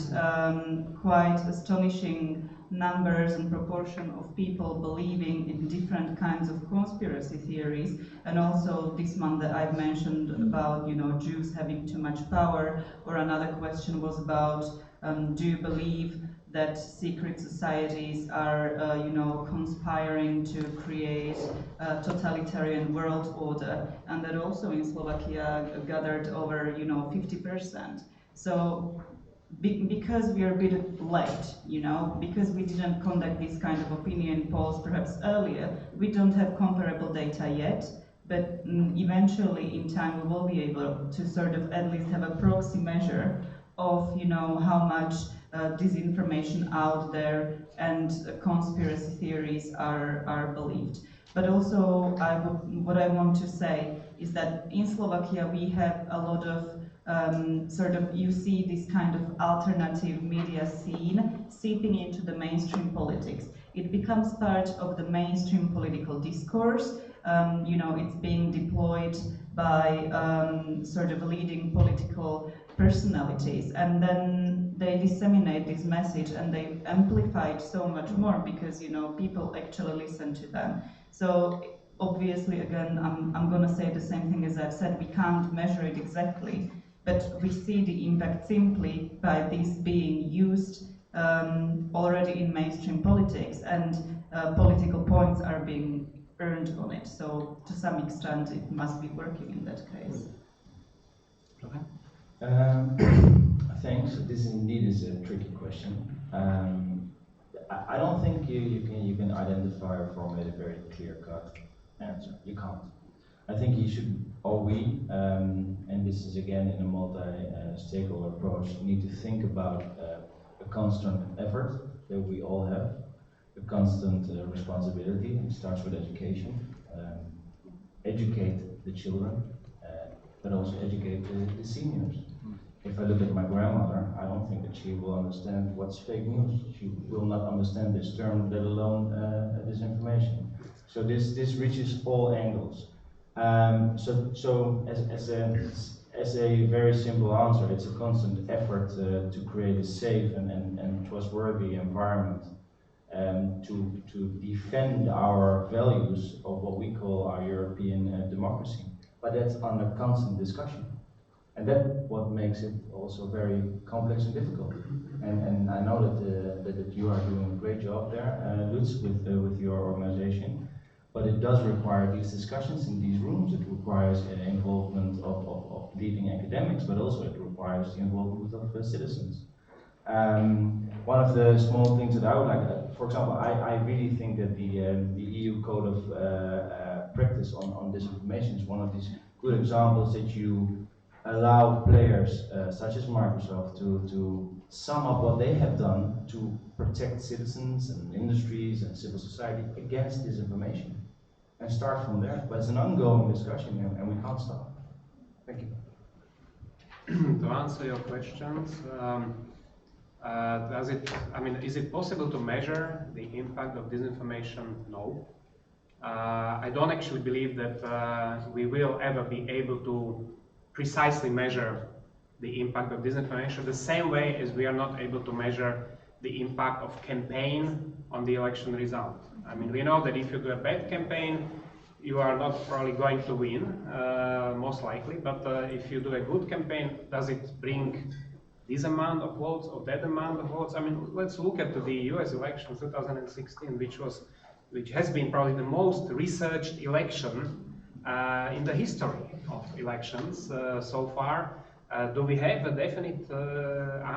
quite astonishing numbers and proportion of people believing in different kinds of conspiracy theories, and also this one that I've mentioned about Jews having too much power, or another question was about do you believe that secret societies are conspiring to create a totalitarian world order, and that also in Slovakia gathered over 50%. So because we are a bit late, because we didn't conduct this kind of opinion polls perhaps earlier, we don't have comparable data yet, but eventually in time we will be able to sort of at least have a proxy measure of how much disinformation out there and conspiracy theories are believed. But also, what I want to say is that in Slovakia we have a lot of you see this kind of alternative media scene seeping into the mainstream politics. It becomes part of the mainstream political discourse. It's being deployed by leading political personalities, and then they disseminate this message and they amplify it so much more because people actually listen to them. So obviously, again, I'm going to say the same thing as I've said. We can't measure it exactly, but we see the impact simply by this being used already in mainstream politics, and political points are being earned on it. So to some extent, it must be working in that case. Thanks. This indeed is a tricky question. I don't think you can identify or formulate a very clear-cut answer. You can't. I think you should, or we, and this is again in a multi-stakeholder approach, need to think about a constant effort that we all have, a constant responsibility. It starts with education. Educate the children, but also educate the seniors. If I look at my grandmother, I don't think that she will understand what's fake news. She will not understand this term, let alone disinformation. So this reaches all angles. So as a very simple answer, it's a constant effort to create a safe and trustworthy environment to defend our values of what we call our European democracy. But that's under constant discussion. And that's what makes it also very complex and difficult. And I know that you are doing a great job there, Lutz, with your organization. But it does require these discussions in these rooms. It requires involvement of leading academics, but also it requires the involvement of citizens. One of the small things that I would like, for example, I really think that the EU Code of Practice on disinformation is one of these good examples that you allow players such as Microsoft to sum up what they have done to protect citizens and industries and civil society against disinformation, and start from there. But it's an ongoing discussion, and we can't stop. Thank you. To answer your questions, is it possible to measure the impact of disinformation? No. I don't actually believe that we will ever be able to precisely measure the impact of disinformation the same way as we are not able to measure the impact of campaign on the election result. I mean, we know that if you do a bad campaign, you are not probably going to win, most likely, but if you do a good campaign, does it bring this amount of votes or that amount of votes? I mean, let's look at the US election 2016, which has been probably the most researched election in the history of elections so far. Do we have a definite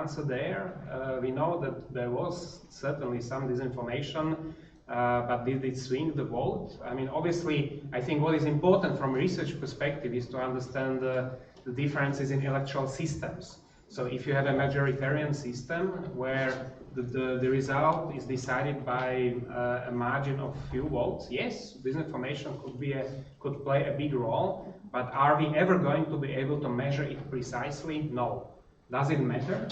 answer there? We know that there was certainly some disinformation, but did it swing the vote? I mean, obviously, I think what is important from a research perspective is to understand the differences in electoral systems. So if you have a majoritarian system where the result is decided by a margin of few votes, yes, disinformation could play a big role, but are we ever going to be able to measure it precisely? No. Does it matter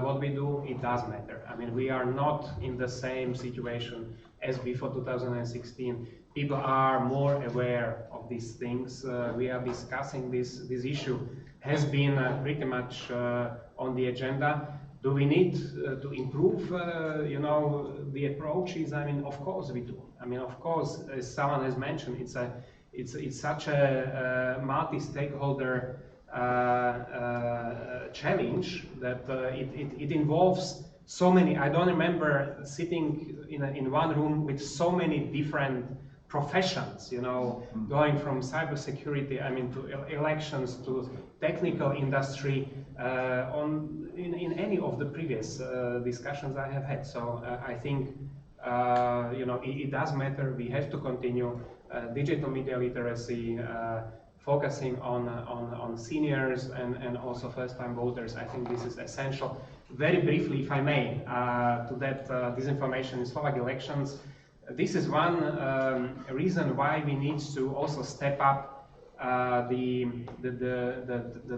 what we do? It does matter. I mean, we are not in the same situation as before 2016. People are more aware of these things. We are discussing this issue. Has been pretty much on the agenda. Do we need to improve, the approaches? I mean, of course we do. I mean, of course, as someone has mentioned, it's such a multi-stakeholder challenge that it involves so many. I don't remember sitting in one room with so many different professions, going from cybersecurity, to elections, to technical industry, in any of the previous discussions I have had. So I think, it does matter. We have to continue digital media literacy, focusing on seniors and also first-time voters. I think this is essential. very briefly, if I may, to that disinformation in Slovak elections. This is one reason why we need to also step up the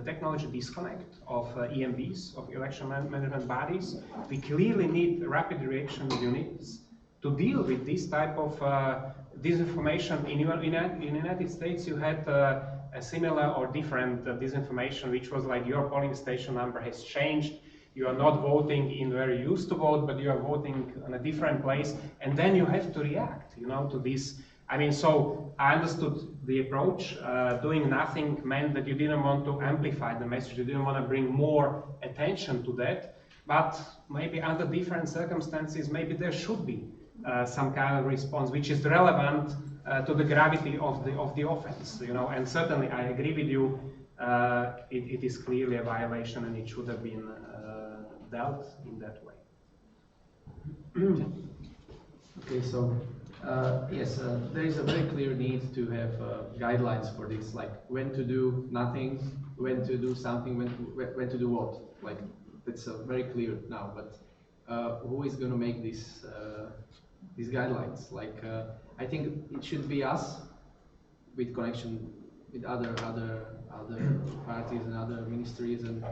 technology disconnect of EMBs, of election management bodies. We clearly need rapid reaction units to deal with this type of disinformation. In the United States, you had a similar or different disinformation, which was like your polling station number has changed. You are not voting in where you used to vote, but you are voting in a different place, and then you have to react, you know, to this. I mean, so I understood the approach. Doing nothing meant that you didn't want to amplify the message, you didn't want to bring more attention to that, but maybe under different circumstances, maybe there should be some kind of response which is relevant to the gravity of the offense, you know. And certainly, I agree with you. It is clearly a violation, and it should have been dealt in that way. Okay, so yes, there is a very clear need to have guidelines for this, like when to do nothing, when to do something, when to do what. Like it's very clear now, but who is going to make these guidelines? Like I think it should be us, with connection with other parties and other ministries and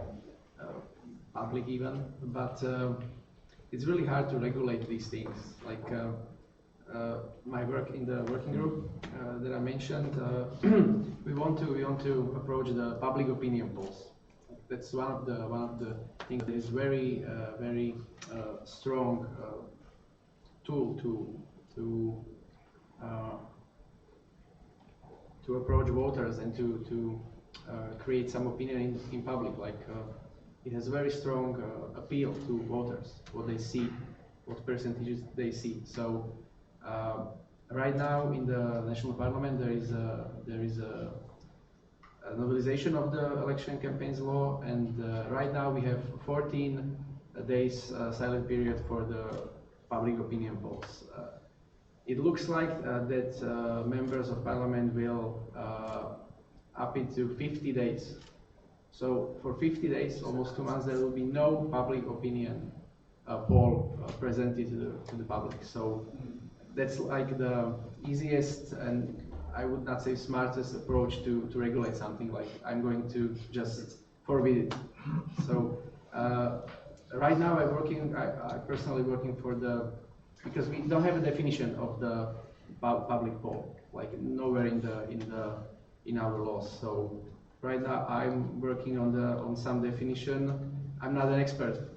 public even, but it's really hard to regulate these things. Like my work in the working group that I mentioned, we want to approach the public opinion polls. That's one of the things that is very strong tool to approach voters and to create some opinion in public. Like it has very strong appeal to voters, what they see, what percentages they see. So right now in the national parliament there is a novelization of the election campaigns law, and right now we have 14 days silent period for the public opinion polls. It looks like that members of parliament will up it to 50 days. So for 50 days, almost 2 months, there will be no public opinion poll presented to the public. So that's like the easiest and I would not say smartest approach to regulate something. Like I'm going to just forbid it. So right now I personally working for because we don't have a definition of the public poll, like nowhere in our laws. So right now I'm working on some definition. I'm not an expert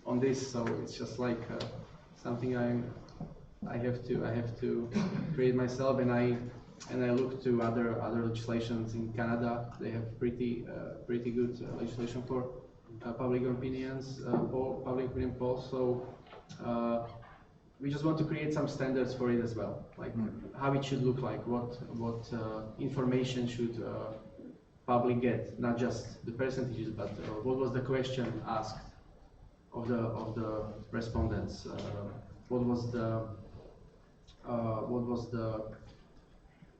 on this, so it's just like something I have to create myself, and I look to other legislations in Canada. They have pretty good legislation for public opinion polls. So we just want to create some standards for it as well, like how it should look like, what information should public get, not just the percentages, but what was the question asked of the respondents, what was the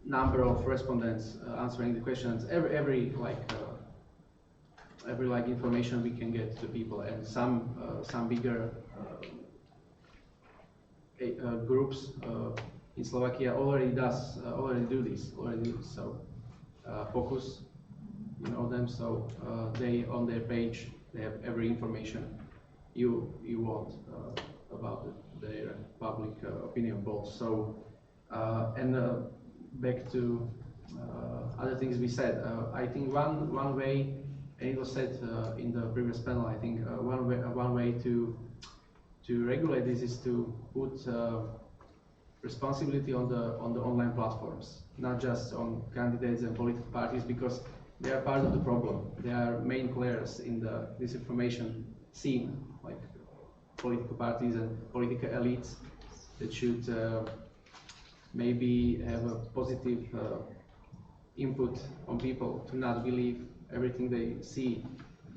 number of respondents answering the questions, every information we can get to people, and some bigger groups in Slovakia already do this. So Focus, you know them. So they on their page they have every information you want about their public opinion polls. So and back to other things we said. I think one way, and it was said in the previous panel. I think one way to regulate this is to put responsibility on the online platforms, not just on candidates and political parties, because they are part of the problem. They are main players in the disinformation scene, like political parties and political elites that should maybe have a positive input on people to not believe everything they see,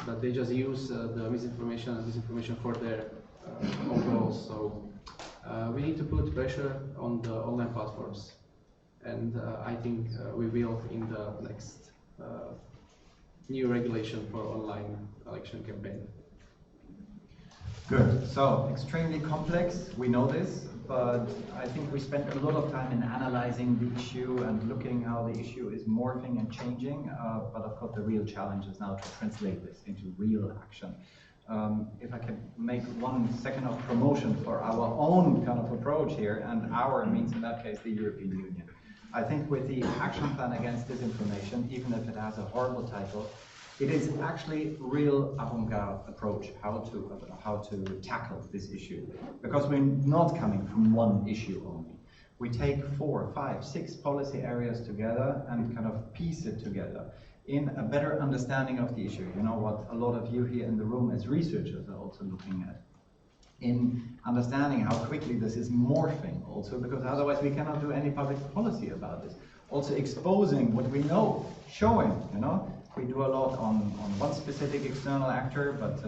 but they just use the misinformation and disinformation for their own goals. So we need to put pressure on the online platforms, and I think we will in the next new regulation for online election campaign. Good. So extremely complex, we know this, but I think we spent a lot of time in analyzing the issue and looking how the issue is morphing and changing. But of course, the real challenge is now to translate this into real action. If I can make 1 second of promotion for our own kind of approach here, and our means in that case the European Union. I think with the action plan against disinformation, even if it has a horrible title, it is actually real avant-garde approach how to tackle this issue, because we're not coming from one issue only. We take 4, 5, 6 policy areas together and kind of piece it together in a better understanding of the issue. You know what a lot of you here in the room as researchers are also looking at, in understanding how quickly this is morphing also, because otherwise we cannot do any public policy about this. Also exposing what we know, showing, you know, we do a lot on one specific external actor, but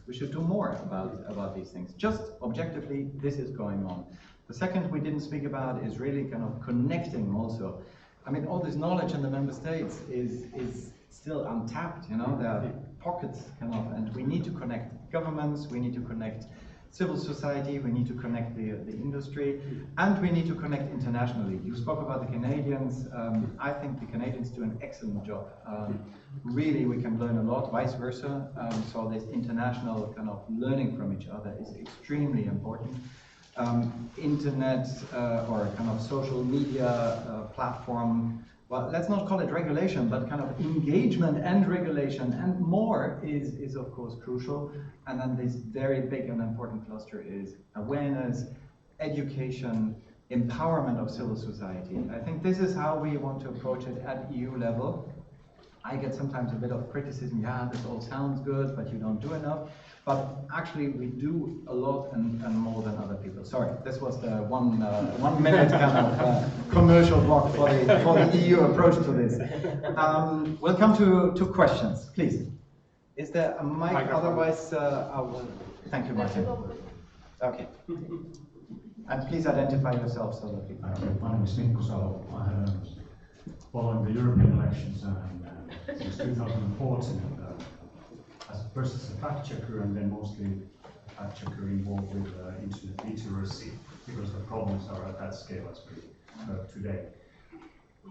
we should do more about these things. Just objectively, this is going on. The second we didn't speak about is really kind of connecting also. I mean, all this knowledge in the member states is still untapped, you know, there are pockets kind of, and we need to connect governments, we need to connect civil society, we need to connect the industry, and we need to connect internationally. You spoke about the Canadians. I think the Canadians do an excellent job. Really, we can learn a lot, vice versa. So this international kind of learning from each other is extremely important. Internet or kind of social media platform, well, let's not call it regulation, but kind of engagement and regulation and more is of course crucial. And then this very big and important cluster is awareness, education, empowerment of civil society. I think this is how we want to approach it at EU level. I get sometimes a bit of criticism, yeah, this all sounds good, but you don't do enough. But actually, we do a lot and more than other people. Sorry, this was the 1 minute kind of commercial block for the EU approach to this. We'll come to questions, please. Is there a mic? Otherwise, I will. Thank you, Martin. Okay. And please identify yourself so that people know. My name is Mikko Salo. Following the European elections since 2014. First as a fact checker and then mostly a fact checker involved with internet literacy, because the problems are at that scale as we have today.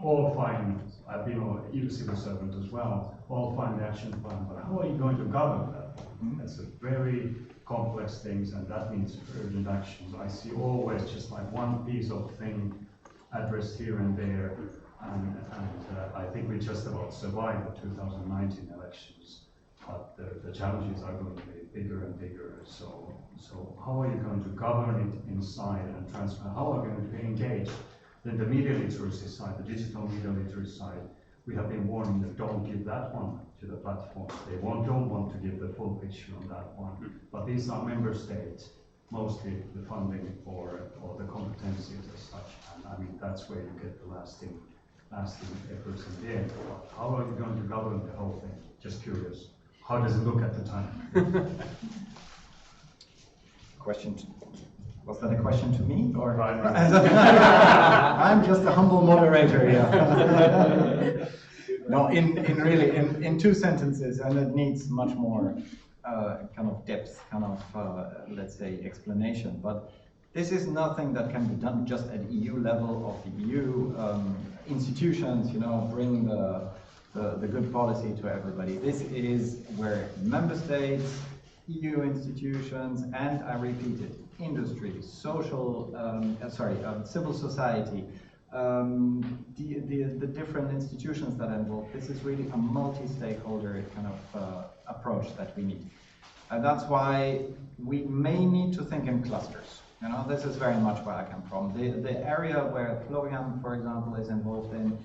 All fine, I've been a civil servant as well, all fine the action plan, but how are you going to govern that? That's a very complex thing, and that means urgent actions. I see always just like one piece of thing addressed here and there, and I think we just about survived the 2019 elections. But the challenges are going to be bigger and bigger. So how are you going to govern it inside and transfer? How are you going to engage? Then the media literacy side, the digital media literacy side, we have been warning that don't give that one to the platforms. They don't want to give the full picture on that one. But these are member states, mostly the funding or the competencies as such. And I mean, that's where you get the lasting efforts in the end. But how are you going to govern the whole thing? Just curious. How does it look at the time? Question. Was that a question to me, or? Right. I'm just a humble moderator here. No, in 2 sentences, and it needs much more kind of depth, kind of let's say explanation. But this is nothing that can be done just at EU level of the EU institutions. You know, bring the good policy to everybody. This is where member states, EU institutions, and I repeat it, industry, social, civil society, the different institutions that are involved. This is really a multi-stakeholder kind of approach that we need. And that's why we may need to think in clusters. You know, this is very much where I come from. The area where Florian, for example, is involved in,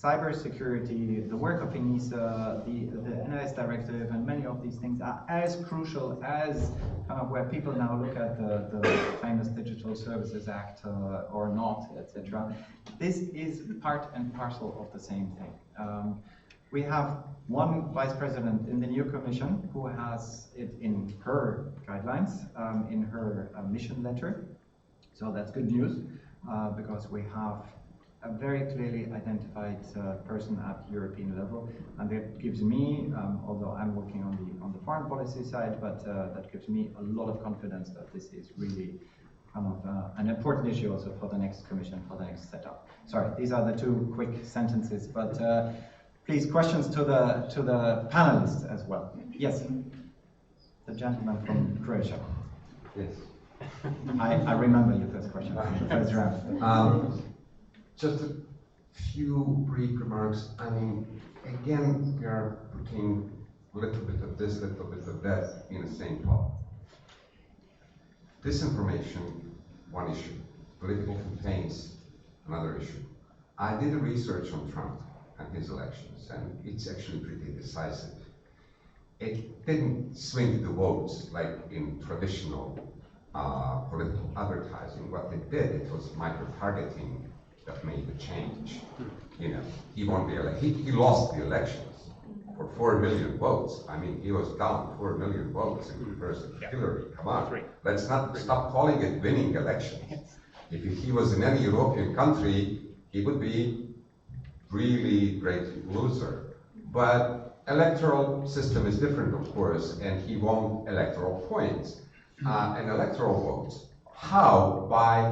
cybersecurity, the work of ENISA, the NIS directive, and many of these things are as crucial as kind of where people now look at the famous Digital Services Act or not, etc. This is part and parcel of the same thing. We have one vice president in the new commission who has it in her guidelines, in her mission letter. So that's good news, because we have a very clearly identified person at European level, and that gives me, although I'm working on the foreign policy side, but that gives me a lot of confidence that this is really kind of an important issue also for the next commission, for the next setup. Sorry, these are the two quick sentences, but please, questions to the panelists as well. Yes, the gentleman from Croatia. Yes. I remember your first question from the first round. Just a few brief remarks. I mean, again, we are putting a little bit of this, little bit of that in the same pot. Disinformation, one issue. Political campaigns, another issue. I did a research on Trump and his elections, and it's actually pretty decisive. It didn't swing the votes like in traditional political advertising. What it did, it was micro-targeting that made the change. You know, he won the he lost the elections for 4 million votes. I mean, he was down 4 million votes in comparison to Hillary. Come on, let's not stop calling it winning elections. If he was in any European country, he would be really great loser. But electoral system is different, of course, and he won electoral points and electoral votes. How? By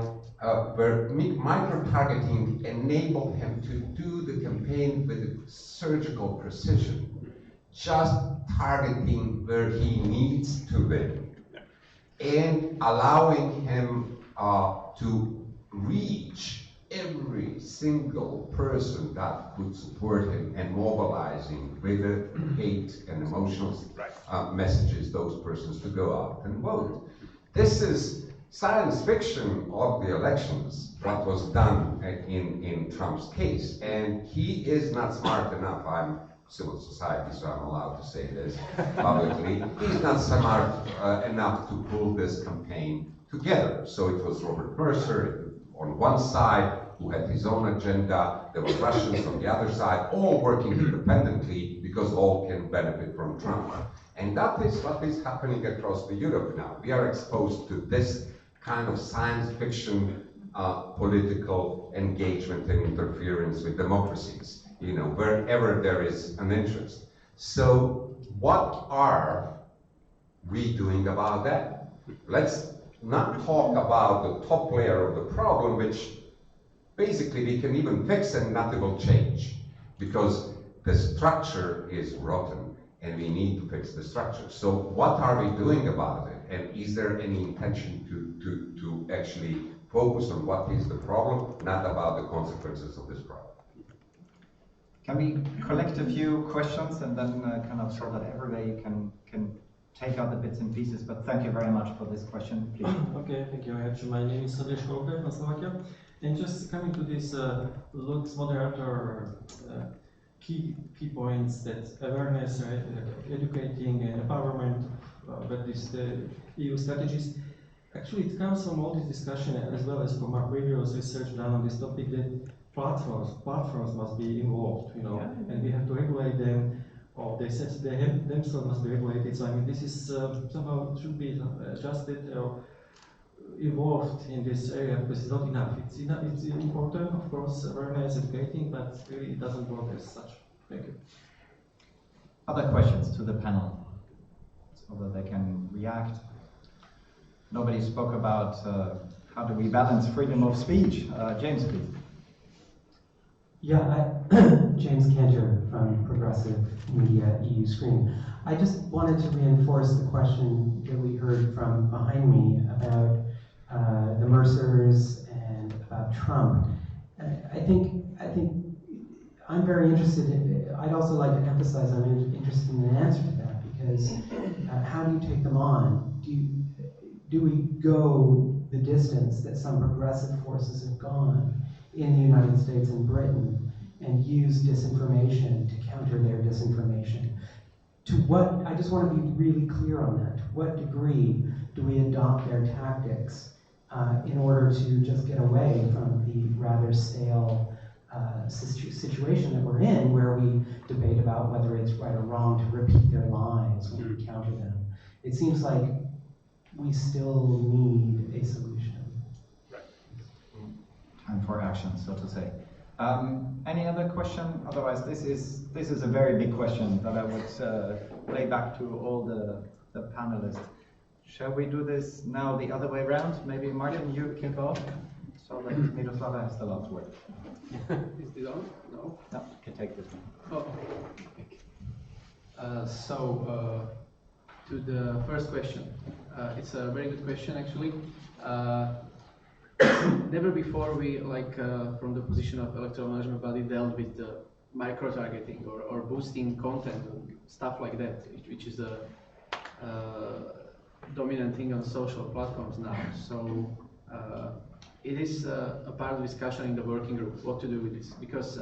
where micro-targeting enabled him to do the campaign with surgical precision, just targeting where he needs to win, and allowing him to reach every single person that could support him and mobilizing with the hate and emotional messages those persons to go out and vote. This is science fiction of the elections, what was done in Trump's case. And he is not smart enough. I'm civil society, so I'm allowed to say this publicly. He's not smart enough to pull this campaign together. So it was Robert Mercer on one side, who had his own agenda. There were Russians on the other side, all working independently because all can benefit from Trump. And that is what is happening across the Europe now. We are exposed to this kind of science fiction political engagement and interference with democracies, you know, wherever there is an interest. So what are we doing about that? Let's not talk about the top layer of the problem, which basically we can even fix and nothing will change, because the structure is rotten and we need to fix the structure. So what are we doing about it? And is there any intention to actually focus on what is the problem, not about the consequences of this problem? Can we collect a few questions and then kind of so that everybody can take out the bits and pieces? But thank you very much for this question, please. Okay, thank you very much. My name is Sadej Kolbe from Slovakia. And just coming to this Lutz moderator key points, that awareness, educating and empowerment, that is the EU strategies. Actually, it comes from all this discussion as well as from our previous research done on this topic, that platforms must be involved, you know, and we have to regulate them, or they themselves must be regulated. So I mean, this is somehow should be adjusted or involved in this area, because it's not enough. It's important, of course, awareness, educating, but really it doesn't work as such. Thank you. Other questions to the panel, so that they can react. Nobody spoke about how do we balance freedom of speech. James, please. Yeah, James Cantor from Progressive Media EU Screen. I just wanted to reinforce the question that we heard from behind me about the Mercers and about Trump. I think I'm very interested in, I'd also like to emphasize I'm interested in an answer to that, because how do you take them on? Do we go the distance that some progressive forces have gone in the United States and Britain and use disinformation to counter their disinformation? To what, I just want to be really clear on that. To what degree do we adopt their tactics in order to just get away from the rather stale situation that we're in, where we debate about whether it's right or wrong to repeat their lies when we counter them? It seems like we still need a solution. Time for action, so to say. Any other question? Otherwise, this is a very big question that I would lay back to all the panelists. Shall we do this now the other way around? Maybe Martin, you kick off, so that Miroslava has the last word. Is this on? No? No, you can take this one. Oh. To the first question, it's a very good question actually. Never before we, from the position of electoral management body, dealt with micro-targeting or boosting content and stuff like that, which is a dominant thing on social platforms now. So it is a part of discussion in the working group, what to do with this. Because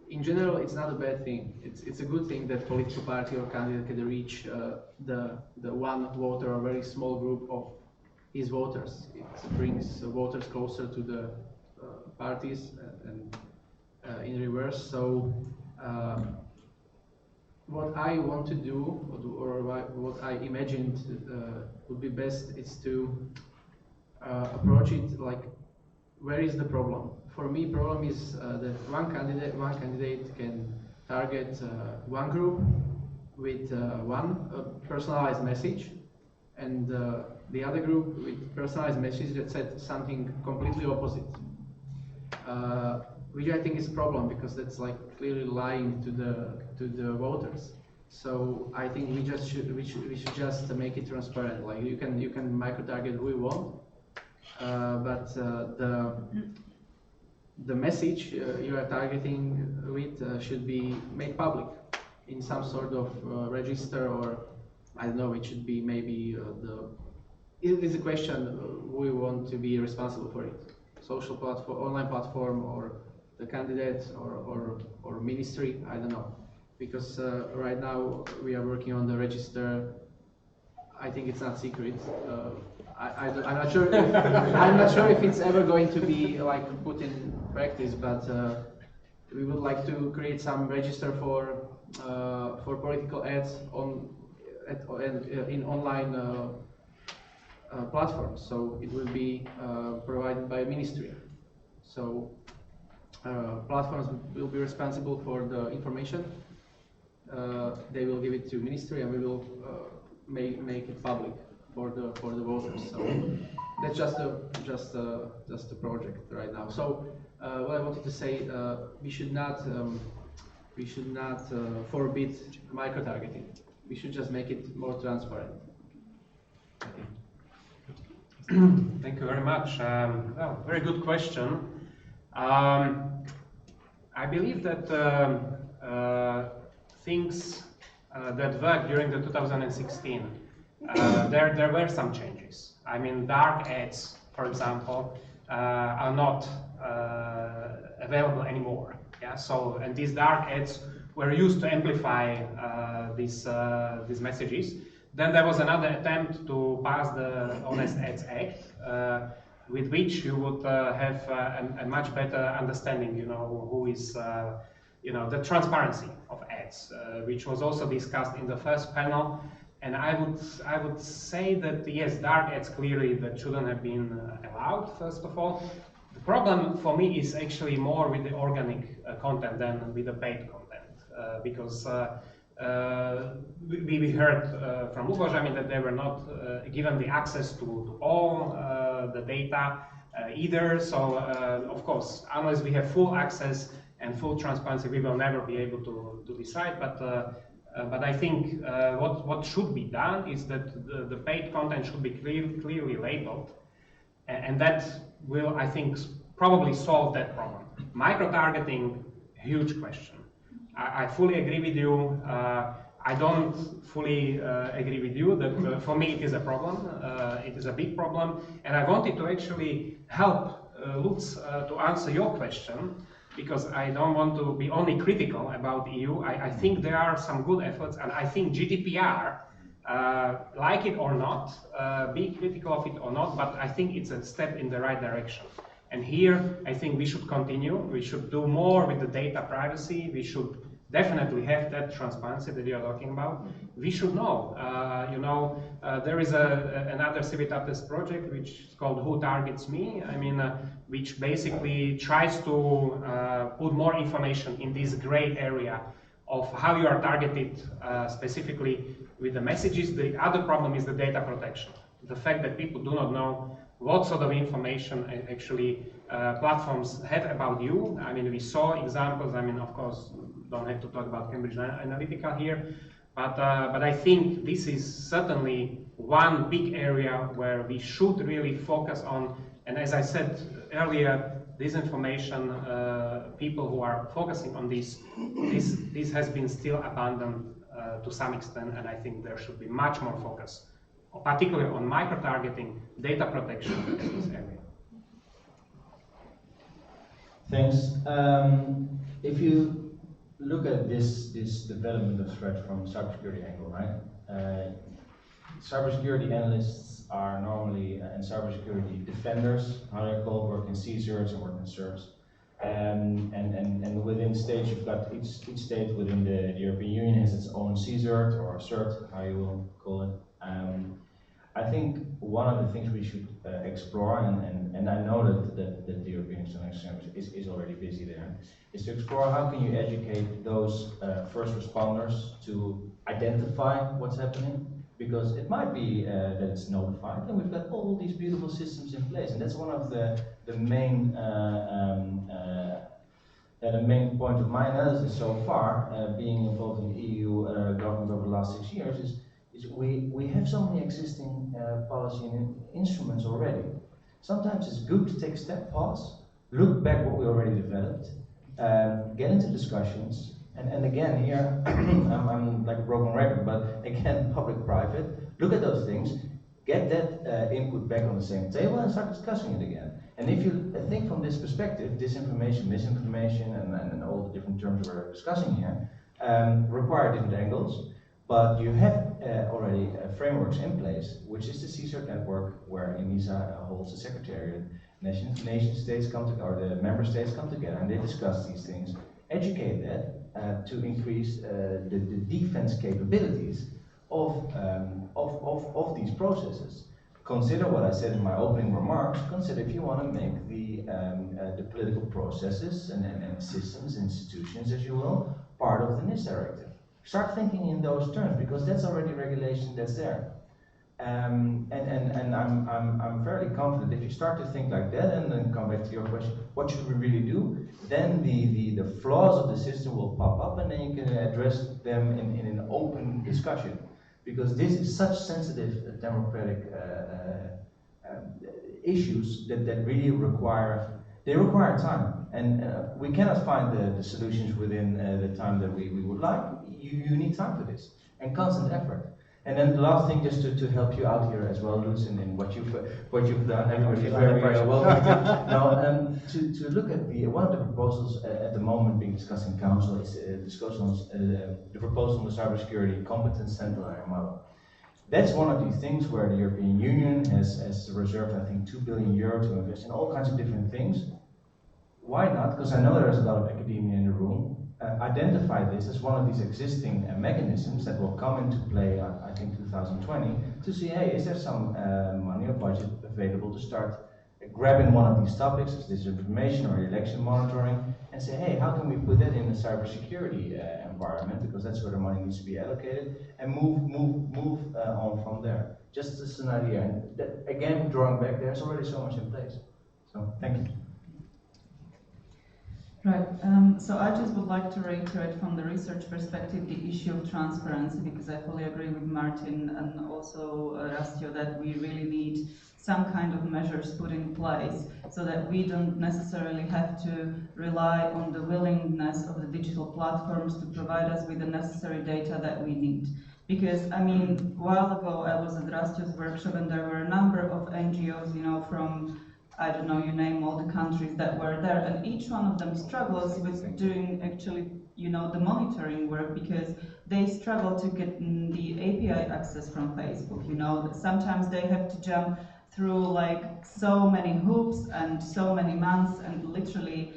in general, it's not a bad thing. It's a good thing that political party or candidate can reach the one voter or very small group of his voters. It brings voters closer to the parties and in reverse. So what I want to do, or what I imagined would be best, is to approach it like, where is the problem? For me, problem is that one candidate can target one group with one personalized message, and the other group with personalized message that said something completely opposite. Which I think is a problem, because that's like clearly lying to the voters. So I think we should just make it transparent. Like you can micro target who you want, but the message you are targeting with should be made public in some sort of register, or I don't know. It should be maybe it is a question who we want to be responsible for it. Social platform, online platform, or the candidate, or ministry, I don't know. Because right now we are working on the register. I think it's not secret. I'm not sure. I'm not sure if it's ever going to be like put in practice. But we would like to create some register for political ads in online platforms. So it will be provided by a ministry. So platforms will be responsible for the information. They will give it to ministry, and we will make it public for the voters. So that's just a project right now. So what I wanted to say, we should not forbid micro targeting. We should just make it more transparent. Okay. Thank you very much. Well, very good question. I believe that things that worked during the 2016, there were some changes. I mean, dark ads, for example, are not available anymore. Yeah. So, and these dark ads were used to amplify these messages. Then there was another attempt to pass the Honest Ads Act, with which you would have a much better understanding, who is, the transparency of ads, which was also discussed in the first panel. And I would say that yes, dark ads clearly that shouldn't have been allowed. First of all, the problem for me is actually more with the organic content than with the paid content, because we heard from Luboš, I mean, that they were not given the access to all the data either. So of course, unless we have full access and full transparency, we will never be able to decide. But I think what should be done is that the paid content should be clearly labeled, and that will, I think, probably solve that problem. Micro-targeting, huge question. I fully agree with you. I don't fully agree with you that for me it is a problem. It is a big problem, and I wanted to actually help Lutz to answer your question, because I don't want to be only critical about EU. I think there are some good efforts, and I think GDPR, like it or not, be critical of it or not, but I think it's a step in the right direction. And here, I think we should continue. We should do more with the data privacy. We should definitely have that transparency that you're talking about. We should know. There is another Civitatis project which is called Who Targets Me? I mean, which basically tries to put more information in this gray area of how you are targeted specifically with the messages. The other problem is the data protection. The fact that people do not know what sort of information actually platforms have about you. I mean, we saw examples. I mean, of course, don't have to talk about Cambridge Analytica here, but I think this is certainly one big area where we should really focus on. And as I said earlier, this information, people who are focusing on this has been still abandoned to some extent, and I think there should be much more focus, particularly on micro-targeting, data protection in this area. Thanks. If you look at this development of threat from cybersecurity angle, right? Cybersecurity analysts are normally, and cybersecurity defenders, how they're called, work in CSERTs and work in CERTs. And within state, you've got each state within the European Union has its own CSERT or CERT, how you will call it. I think one of the things we should explore, and I know that the European External Action Service is already busy there, is to explore how can you educate those first responders to identify what's happening, because it might be that it's notified, and we've got all these beautiful systems in place, and that's one of the main the main point of my analysis so far, being involved in the EU government over the last 6 years, is we have so many existing policy and instruments already. Sometimes it's good to take a step, pause, look back what we already developed, get into discussions, and again here, I'm like a broken record, but again, public-private, look at those things, get that input back on the same table and start discussing it again. And if you think from this perspective, disinformation, misinformation, and all the different terms we're discussing here, require different angles. But you have already frameworks in place, which is the CSERT network, where ENISA holds the secretariat. Nation states come together, or the member states come together, and they discuss these things, educate that to increase the defense capabilities of these processes. Consider what I said in my opening remarks. Consider if you want to make the political processes and systems, institutions, as you will, part of the NIST directive. Start thinking in those terms, because that's already regulation that's there. And I'm fairly confident if you start to think like that, and then come back to your question, what should we really do? Then the flaws of the system will pop up, and then you can address them in an open discussion. Because this is such sensitive democratic issues that really require time, and we cannot find the solutions within the time that we would like. You need time for this, and constant effort. And then the last thing, just to help you out here as well, Lutz, in what you've done, everybody is very welcome. Now, to look at one of the proposals at the moment being discussed in Council is the proposal on the cybersecurity competence center model. That's one of these things where the European Union has reserved, I think, €2 billion to invest in all kinds of different things. Why not? Because I know there's a lot of academia in the room. Identify this as one of these existing mechanisms that will come into play, I think, 2020, to see, hey, is there some money or budget available to start grabbing one of these topics, as disinformation or election monitoring, and say, hey, how can we put that in a cybersecurity environment, because that's where the money needs to be allocated, and move on from there. Just as an idea, and that, again, drawing back, there's already so much in place. So, thank you. Right, so I just would like to reiterate from the research perspective the issue of transparency, because I fully agree with Martin and also Rastio that we really need some kind of measures put in place so that we don't necessarily have to rely on the willingness of the digital platforms to provide us with the necessary data that we need. Because, I mean, a while ago I was at Rastio's workshop and there were a number of NGOs, you know, from I don't know, you name all the countries that were there, and each one of them struggles with doing actually, you know, the monitoring work, because they struggle to get the API access from Facebook, you know. Sometimes they have to jump through like so many hoops and so many months, and literally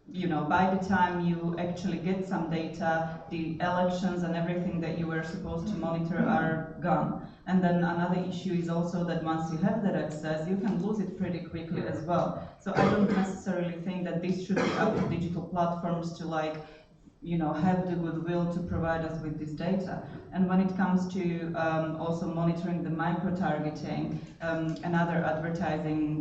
by the time you actually get some data, the elections and everything that you were supposed to monitor are gone. And then another issue is also that once you have that access, you can lose it pretty quickly as well. So I don't necessarily think that this should be up to digital platforms to have the goodwill to provide us with this data. And when it comes to also monitoring the micro-targeting and other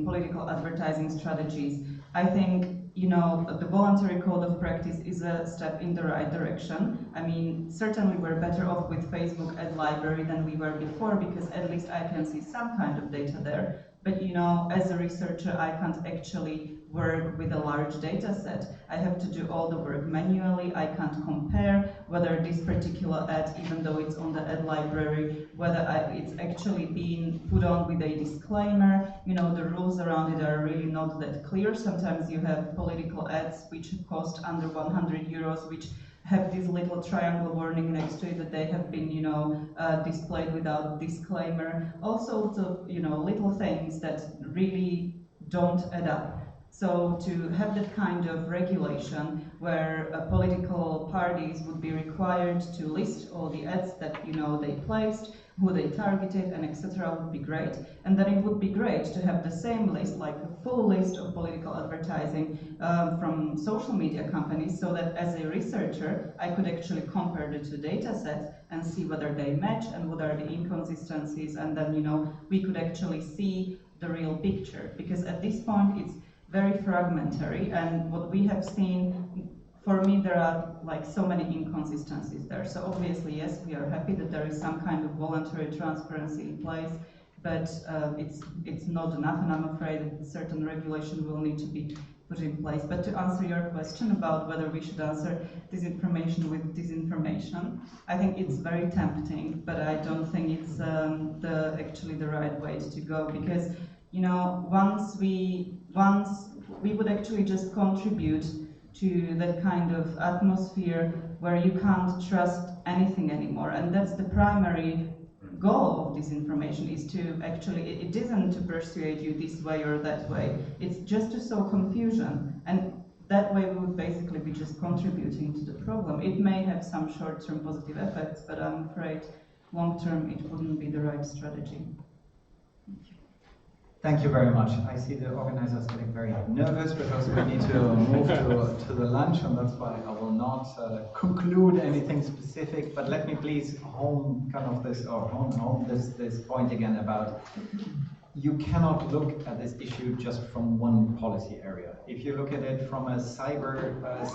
political advertising strategies, I think the voluntary code of practice is a step in the right direction. I mean, certainly we're better off with Facebook ad library than we were before, because at least I can see some kind of data there. But as a researcher, I can't actually work with a large data set. I have to do all the work manually. I can't compare whether this particular ad, even though it's on the ad library, whether it's actually being put on with a disclaimer. The rules around it are really not that clear. Sometimes you have political ads which cost under 100 euros, which have this little triangle warning next to it that they have been, displayed without disclaimer. All sorts of, little things that really don't add up. So to have that kind of regulation where political parties would be required to list all the ads that they placed, who they targeted, and etc. would be great. And then it would be great to have the same list, like a full list of political advertising from social media companies, so that as a researcher I could actually compare the two data sets and see whether they match and what are the inconsistencies, and then we could actually see the real picture. Because at this point it's very fragmentary, and what we have seen, for me, there are so many inconsistencies there. So obviously, yes, we are happy that there is some kind of voluntary transparency in place, but it's not enough, and I'm afraid that certain regulation will need to be put in place. But to answer your question about whether we should answer disinformation with disinformation, I think it's very tempting, but I don't think it's actually the right way to go, because once we would actually just contribute to that kind of atmosphere where you can't trust anything anymore. And that's the primary goal of disinformation, is to actually, it isn't to persuade you this way or that way, it's just to sow confusion. And that way we would basically be just contributing to the problem. It may have some short-term positive effects, but I'm afraid long-term it wouldn't be the right strategy. Thank you very much. I see the organizers getting very nervous because we need to move to the lunch, and that's why I will not conclude anything specific. But let me please home this point again about you cannot look at this issue just from one policy area. If you look at it from a cyber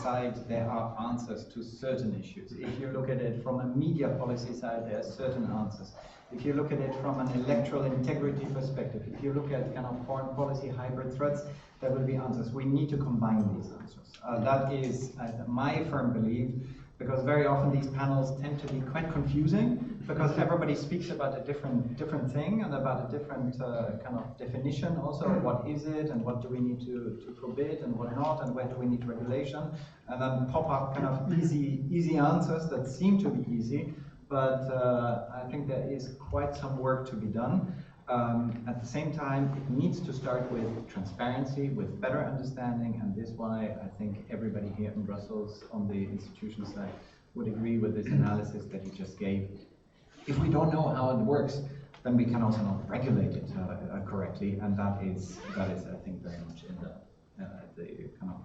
side, there are answers to certain issues. If you look at it from a media policy side, there are certain answers. If you look at it from an electoral integrity perspective, if you look at kind of foreign policy hybrid threats, there will be answers. We need to combine these answers. That is my firm belief, because very often these panels tend to be quite confusing, because everybody speaks about a different thing and about a different kind of definition also. What is it, and what do we need to forbid, and what not, and where do we need regulation, and then pop up kind of easy answers that seem to be easy. But I think there is quite some work to be done. At the same time, it needs to start with transparency, with better understanding, and this is why I think everybody here in Brussels on the institution side would agree with this analysis that you just gave. If we don't know how it works, then we can also not regulate it correctly, and that is I think very much in the kind of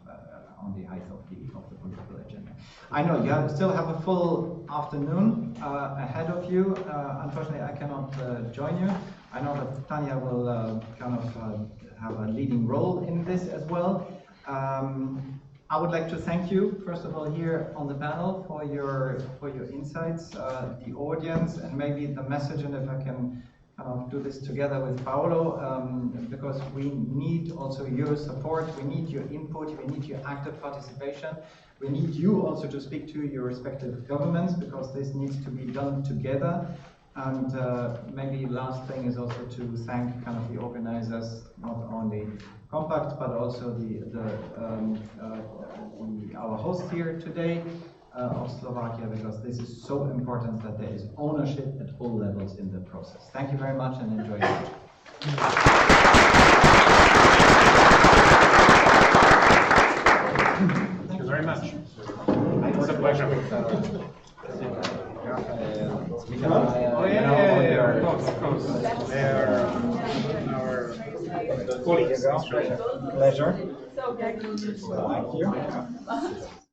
on the height of the political agenda. I know you still have a full afternoon ahead of you. Unfortunately, I cannot join you. I know that Tanya will kind of have a leading role in this as well. I would like to thank you, first of all, here on the panel for your insights, the audience, and maybe the message, and if I can do this together with Paolo, because we need also your support, we need your input, we need your active participation, we need you also to speak to your respective governments, because this needs to be done together. And maybe last thing is also to thank kind of the organizers, not only Compact, but also our host here today of Slovakia, because this is so important that there is ownership at all levels in the process. Thank you very much and enjoy your lunch. very much. It's a pleasure. Oh yeah, of course. They are our colleagues. Pleasure. Thank you.